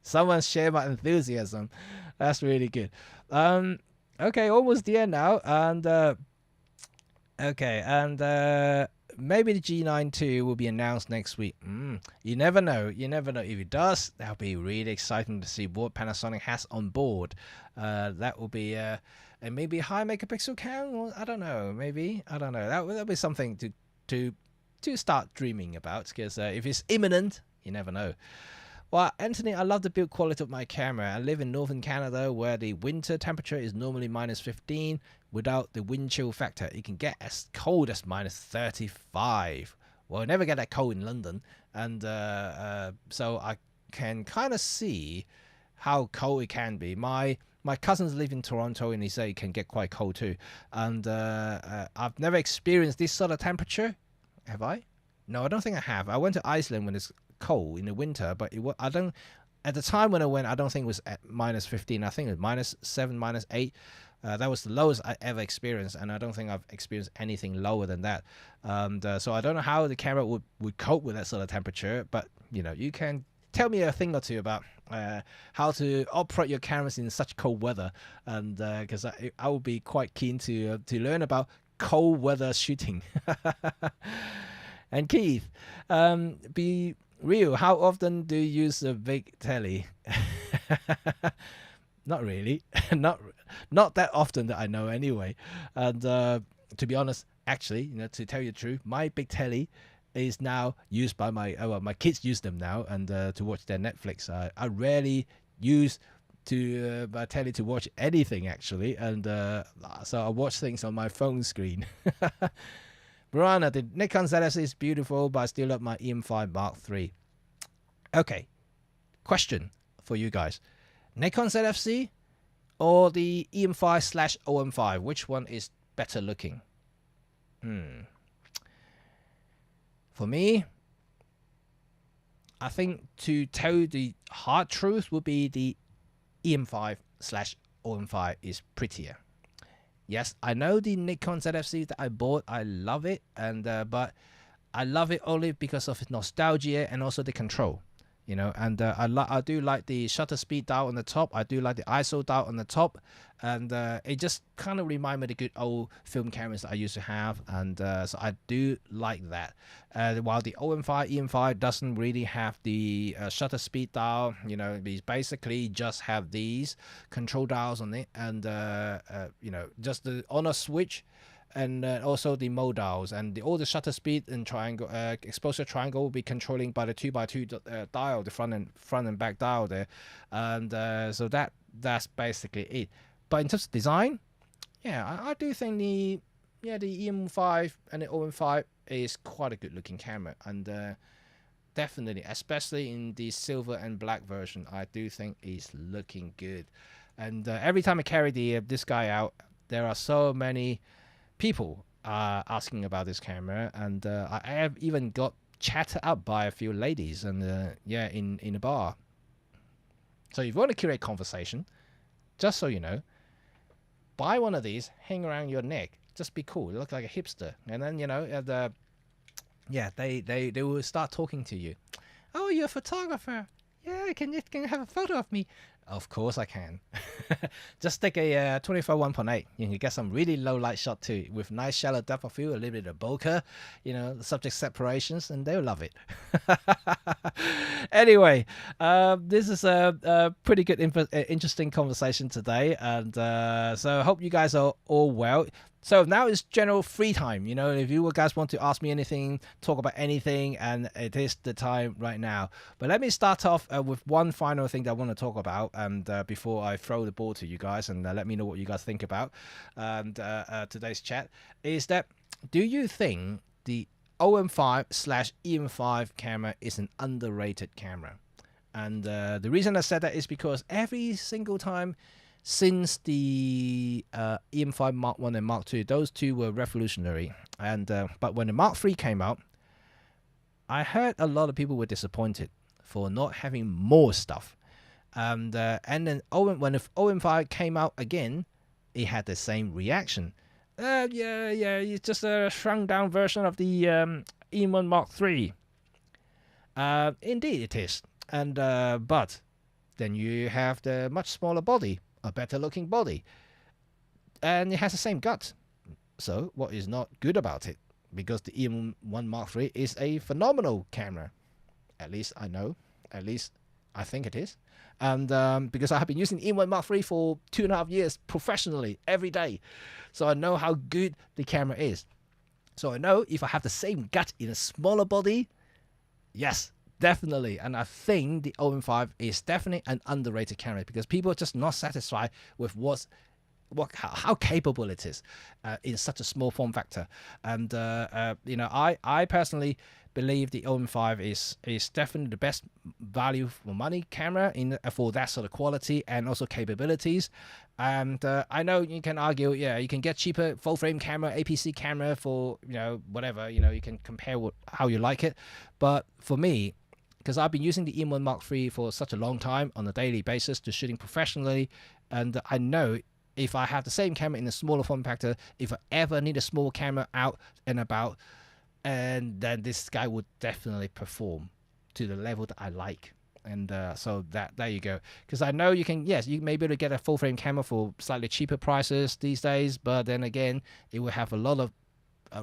Someone share my enthusiasm. That's really good. Okay, almost there now. And okay, and maybe the G9 II will be announced next week. You never know. You never know. If it does, that'll be really exciting to see what Panasonic has on board. That will be and maybe a high megapixel count. I don't know. Maybe I don't know. That'll be something to start dreaming about. Because if it's imminent, you never know. Well, Anthony, I love the build quality of my camera. I live in northern Canada where the winter temperature is normally -15. Without the wind chill factor, it can get as cold as -35. Well, I never get that cold in London. And so I can kind of see how cold it can be. My cousins live in Toronto and they say it can get quite cold too. And I've never experienced this sort of temperature. Have I? No, I don't think I have. I went to Iceland when it's cold in the winter, but I don't. At the time when I went, I don't think it was at -15. I think it was -7, -8. That was the lowest I ever experienced, and I don't think I've experienced anything lower than that. So I don't know how the camera would cope with that sort of temperature, but you can tell me a thing or two about how to operate your cameras in such cold weather, and because I would be quite keen to learn about cold weather shooting. And Keith, be real. How often do you use a big telly? Not really. Not that often that I know anyway. And to be honest, actually, to tell you the truth, my big telly is now used by my kids use them now, and to watch their Netflix. I rarely use my telly to watch anything actually, and so I watch things on my phone screen. Brana, the Nikon ZS is beautiful, but I still love my EM5 Mark III. Okay, question for you guys. Nikon ZFC or the EM5/OM5? Which one is better looking? For me, I think to tell you the hard truth would be the EM5/OM5 is prettier. Yes, I know the Nikon ZFC that I bought, I love it, and but I love it only because of its nostalgia and also the control. And I do like the shutter speed dial on the top. I do like the ISO dial on the top, and it just kind of reminds me of the good old film cameras that I used to have, and so I do like that. While the OM5 EM5 doesn't really have the shutter speed dial, we basically just have these control dials on it, and just the on a switch. And also the mode dials, and all the shutter speed and triangle exposure triangle will be controlling by the 2x2 dial, the front and back dial there, and so that's basically it. But in terms of design, yeah, I do think the EM5 and the OM5 is quite a good looking camera, and definitely, especially in the silver and black version, I do think it's looking good. And every time I carry this guy out, there are so many people asking about this camera, and I have even got chatted up by a few ladies, and in a bar. So if you want to create conversation, just so you know, buy one of these, hang around your neck, just be cool, look like a hipster, and then they will start talking to you. Oh, you're a photographer? Yeah, can you have a photo of me? Of course I can. Just take a 24 1.8. You can get some really low light shot too, with nice shallow depth of field, a little bit of bokeh, the subject separations, and they'll love it. Anyway, this is a pretty good, interesting conversation today, and so I hope you guys are all well. So now is general free time. You know, if you guys want to ask me anything, talk about anything, and it is the time right now. But let me start off with one final thing that I want to talk about, and before I throw the ball to you guys, and let me know what you guys think about today's chat, is that do you think the OM5/EM5 camera is an underrated camera? And the reason I said that is because every single time since the EM5 Mark 1 and Mark 2, those two were revolutionary. And but when the Mark 3 came out, I heard a lot of people were disappointed for not having more stuff. And then when the OM5 came out again, it had the same reaction. Yeah, it's just a shrunk down version of the EM1 Mark 3. Indeed it is. And but then you have the much smaller body, a better looking body, and it has the same gut. So what is not good about it? Because the EM1 Mark III is a phenomenal camera. At least I know. At least I think it is. And because I have been using the EM1 Mark III for 2.5 years professionally every day, so I know how good the camera is. So I know if I have the same gut in a smaller body, yes, definitely. And I think the OM5 is definitely an underrated camera because people are just not satisfied with how capable it is in such a small form factor. And you know, I personally believe the OM5 is definitely the best value for money camera for that sort of quality and also capabilities. And I know you can argue, yeah, you can get cheaper full frame camera, APS-C camera for, you know, whatever, you know, you can compare how you like it. But for me, because I've been using the EM1 Mark III for such a long time on a daily basis to shooting professionally, and I know if I have the same camera in a smaller form factor, if I ever need a small camera out and about, and then this guy would definitely perform to the level that I like. And so there you go. Because I know you can, yes, you may be able to get a full frame camera for slightly cheaper prices these days, but then again, it will have a lot of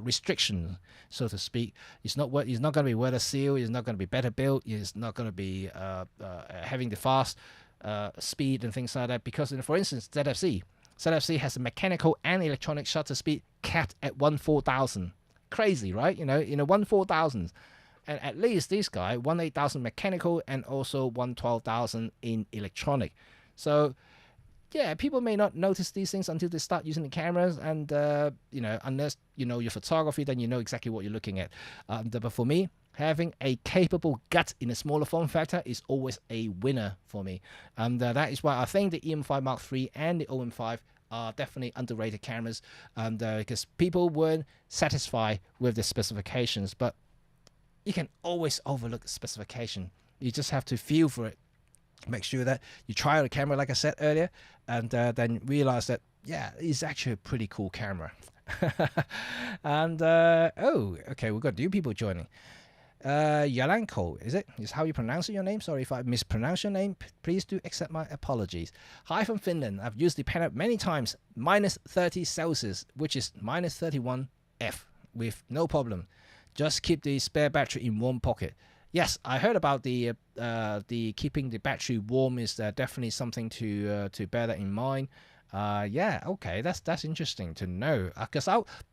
restriction, so to speak. It's not going to be weather sealed. It's not going to be better built. It's not going to be having the fast speed and things like that. Because, for instance, ZFC has a mechanical and electronic shutter speed capped at 1/4000. Crazy, right? You know, 1/4000. And at least this guy 1/8000 mechanical and also 1/12,000 in electronic. So yeah, people may not notice these things until they start using the cameras, and you know, unless you know your photography, then you know exactly what you're looking at. But for me, having a capable gut in a smaller form factor is always a winner for me, and that is why I think the EM5 Mark III and the OM5 are definitely underrated cameras, because people weren't satisfied with the specifications. But you can always overlook the specification. You just have to feel for it. Make sure that you try out the camera, like I said earlier, and then realize that, yeah, it's actually a pretty cool camera. And oh, okay, we've got new people joining. Yalanko, is how you pronounce your name? Sorry if I mispronounce your name. Please do accept my apologies. Hi from Finland. I've used the pen app many times. -30 Celsius, which is -31 F, with no problem. Just keep the spare battery in warm pocket. Yes, I heard about the keeping the battery warm is definitely something to bear that in mind. Yeah, okay, that's interesting to know. Because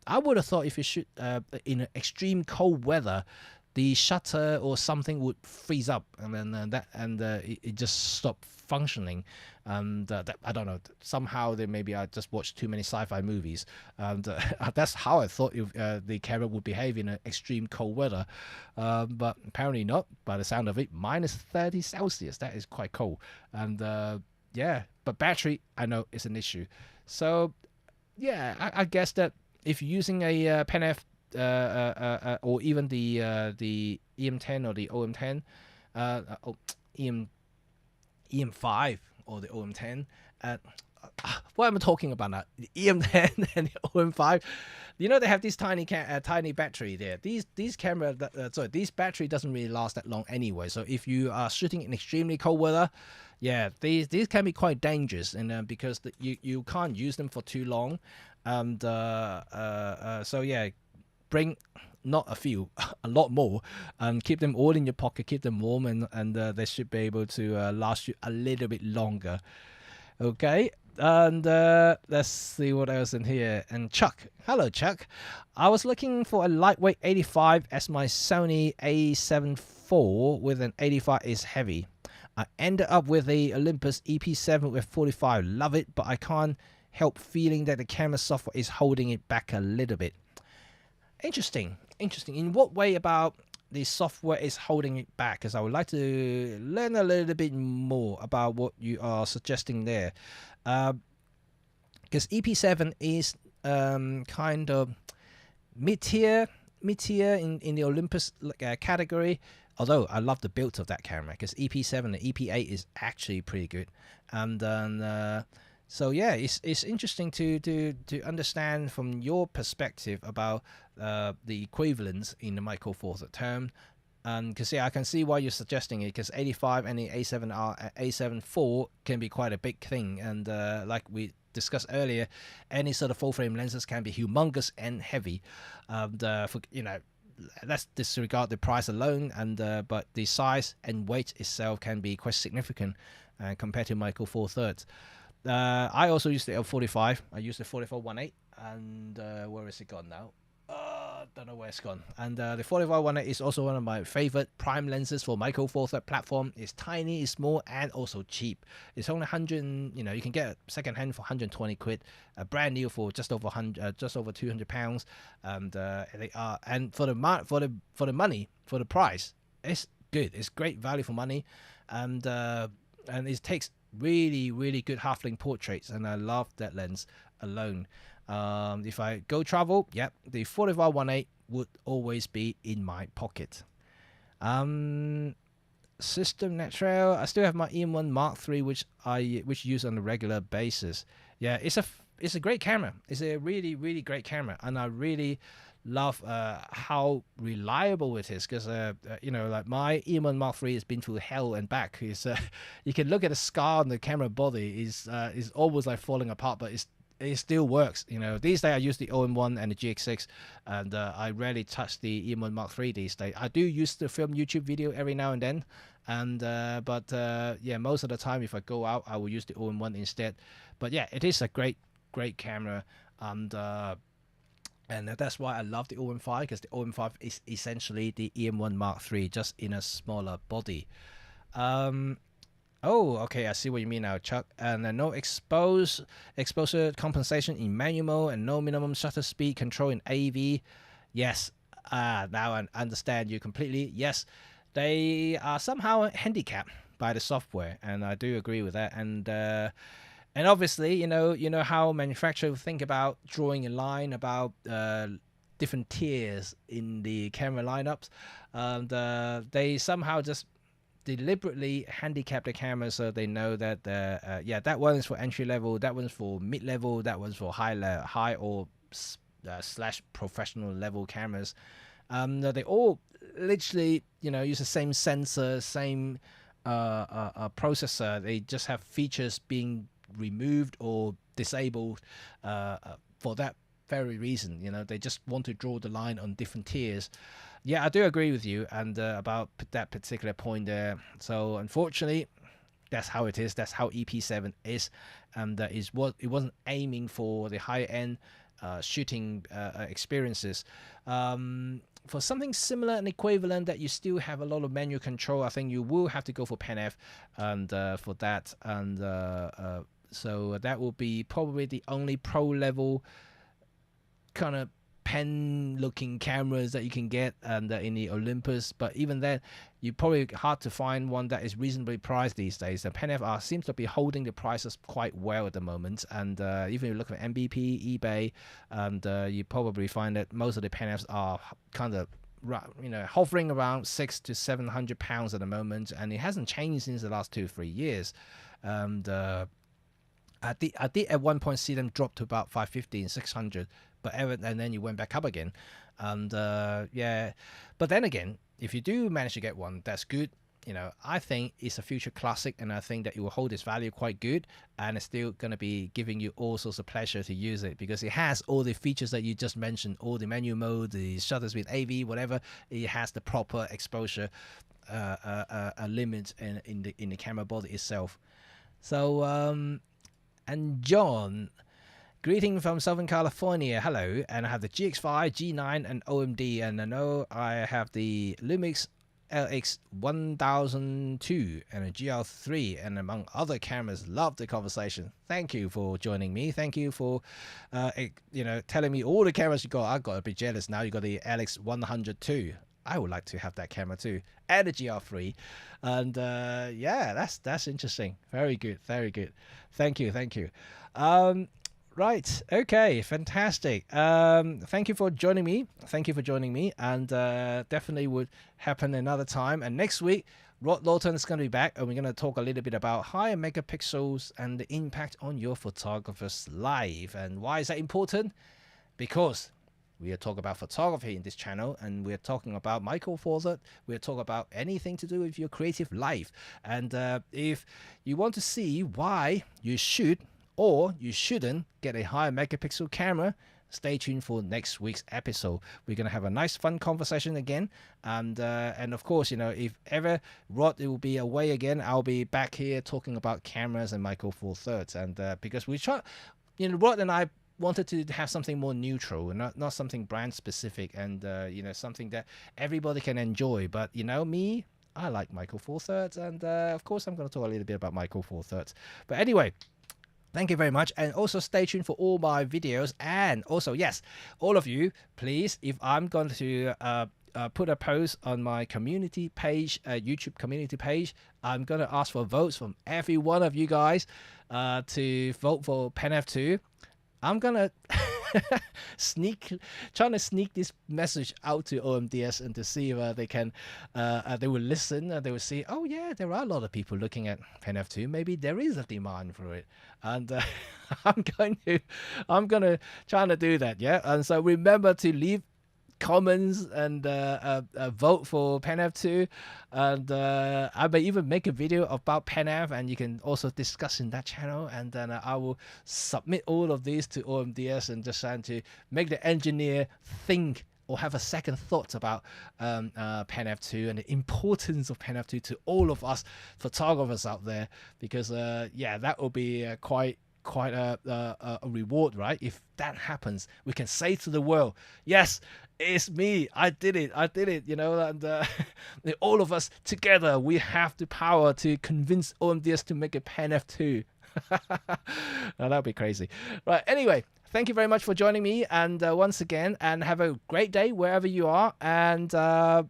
I would have thought if you shoot in extreme cold weather, the shutter or something would freeze up, and then it just stopped functioning. And I don't know. Somehow maybe I just watched too many sci-fi movies, and that's how I thought the camera would behave in extreme cold weather. But apparently not. By the sound of it, -30 Celsius. That is quite cold. And yeah, but battery I know is an issue. So yeah, I guess that if you're using a Pen F or even the EM10 or the OM10, EM5 or the OM10. What am I talking about now? The EM10 and the OM5. You know, they have this tiny battery there. These camera, this battery doesn't really last that long anyway. So if you are shooting in extremely cold weather, yeah, these can be quite dangerous, and because you can't use them for too long, and so yeah, bring not a few, a lot more, and keep them all in your pocket, keep them warm, and they should be able to last you a little bit longer. Okay, and let's see what else in here. And Chuck, hello Chuck. I was looking for a lightweight 85 as my Sony A7 IV with an 85 is heavy. I ended up with a Olympus EP7 with 45. Love it, but I can't help feeling that the camera software is holding it back a little bit. Interesting. In what way about the software is holding it back? Because I would like to learn a little bit more about what you are suggesting there. Because EP7 is kind of mid-tier in the Olympus category. Although I love the build of that camera, because EP7 and EP8 is actually pretty good. And then so yeah, it's interesting to understand from your perspective about the equivalence in the Micro Four Thirds term. Because yeah, I can see why you're suggesting it, because 85 and the A7 IV can be quite a big thing, and like we discussed earlier, any sort of full frame lenses can be humongous and heavy. For, you know, let's disregard the price alone, and but the size and weight itself can be quite significant compared to Micro Four Thirds. I also used the L45. I used the 44-1.8, and where is it gone now? Don't know where it's gone. And the 45-1.8 is also one of my favorite prime lenses for Micro Four Thirds platform. It's tiny, it's small, and also cheap. It's only 100. You know, you can get second hand for 120 quid. Brand new for just over 100, just over 200 pounds. And they are, and for the money, for the price, it's good. It's great value for money, and it takes really good half-length portraits, and I love that lens alone. If I go travel, yep, the 45-1.8 would always be in my pocket. System Natural, I still have my EM1 Mark III, which use on a regular basis. Yeah, it's a great camera. It's a really great camera, and I really love how reliable it is, because you know, like my EM1 Mark III has been through hell and back. It's you can look at the scar on the camera body is almost like falling apart, but it still works. You know, these days I use the OM1 and the GX6, and I rarely touch the EM1 Mark III these days. I do use the film YouTube video every now and then, and but yeah, most of the time if I go out, I will use the OM1 instead. But yeah, it is a great camera, and that's why I love the OM5, because the OM5 is essentially the EM1 Mark III, just in a smaller body. Oh, okay, I see what you mean now, Chuck. And no exposure compensation in manual mode, and no minimum shutter speed control in AV. Yes, now I understand you completely. Yes, they are somehow handicapped by the software, and I do agree with that. And obviously, you know how manufacturers think about drawing a line about different tiers in the camera lineups, and they somehow just deliberately handicap the camera, so they know that yeah, that one is for entry level, that one's for mid level, that one's for high or slash professional level cameras. They all literally, you know, use the same sensor, same processor. They just have features being removed or disabled for that very reason. You know, they just want to draw the line on different tiers. Yeah, I do agree with you, and about that particular point there. So unfortunately, that's how it is. That's how EP7 is, and that is what it wasn't aiming for the higher end shooting experiences. For something similar and equivalent that you still have a lot of manual control, I think you will have to go for Pen F, and for that, and so that will be probably the only pro level kind of pen looking cameras that you can get, and in the Olympus. But even then, you probably hard to find one that is reasonably priced these days. The Pen F seems to be holding the prices quite well at the moment, and even if you look at MBP, eBay, and you probably find that most of the Pen Fs are kind of, you know, hovering around £600 to £700 at the moment, and it hasn't changed since the last 2-3 years. And I did at one point see them drop to about 550 and 600, and then you went back up again. And yeah, but then again, if you do manage to get one, that's good. I think it's a future classic, and I think that it will hold its value quite good, and it's still going to be giving you all sorts of pleasure to use it because it has all the features that you just mentioned, all the menu mode, the shutter speed, AV, whatever. It has the proper exposure limit in the camera body itself. So and John, greeting from Southern California. Hello, and I have the GX5, G9, and OMD, and I know I have the Lumix LX1002 and a GR3, and among other cameras. Love the conversation. Thank you for joining me. Thank you for telling me all the cameras you got. I got a bit jealous now. You got the LX102. I would like to have that camera too, and a GR3, and yeah, that's interesting. Very good, very good. Thank you. Right, okay, fantastic. Thank you for joining me. And definitely would happen another time. And next week, Rod Lawton is going to be back, and we're going to talk a little bit about higher megapixels and the impact on your photographer's life. And why is that important? Because we are talking about photography in this channel, and we're talking about Micro Four Thirds. We're talking about anything to do with your creative life. And if you want to see why you should or you shouldn't get a higher megapixel camera, stay tuned for next week's episode. We're going to have a nice fun conversation again, and of course, if ever Rod will be away again, I'll be back here talking about cameras and Micro Four Thirds. And because we try, Rod and I wanted to have something more neutral and not something brand specific, and something that everybody can enjoy. But me, I like Micro Four Thirds, and of course I'm going to talk a little bit about Micro Four Thirds. But anyway, thank you very much, and also stay tuned for all my videos. And also, yes, all of you, please, if I'm going to put a post on my community page, YouTube community page, I'm going to ask for votes from every one of you guys to vote for Pen F2. I'm gonna trying to sneak this message out to OMDS and to see if they can, they will listen and they will see, oh yeah, there are a lot of people looking at Pen F2. Maybe there is a demand for it, and I'm gonna try to do that. Yeah, and so remember to leave comments and vote for Pen F2, and I may even make a video about Pen F, and you can also discuss in that channel, and then I will submit all of these to OMDS and just trying to make the engineer think or have a second thought about Pen F2 and the importance of Pen F2 to all of us photographers out there, because yeah, that will be quite a reward, right? If that happens, we can say to the world, yes, it's me, I did it, and all of us together, we have the power to convince OMDS to make a Pen F2. Now, that'd be crazy. Right, anyway, thank you very much for joining me, and once again, and have a great day wherever you are, and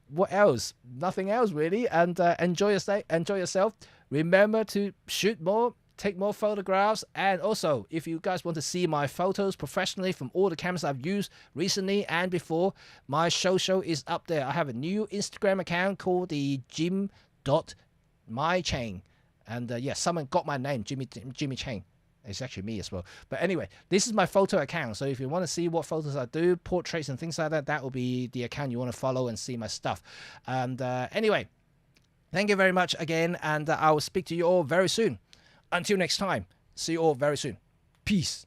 what else? Nothing else really, and enjoy your stay, enjoy yourself. Remember to shoot more, take more photographs, and also if you guys want to see my photos professionally from all the cameras I've used recently and before, my show is up there. I have a new Instagram account called the Jim.mycheng, and yes, someone got my name, Jimmy Cheng. It's actually me as well. But anyway, this is my photo account, so if you want to see what photos I do, portraits and things like that, that will be the account you want to follow and see my stuff. And anyway, thank you very much again, and I will speak to you all very soon. Until next time, see you all very soon. Peace.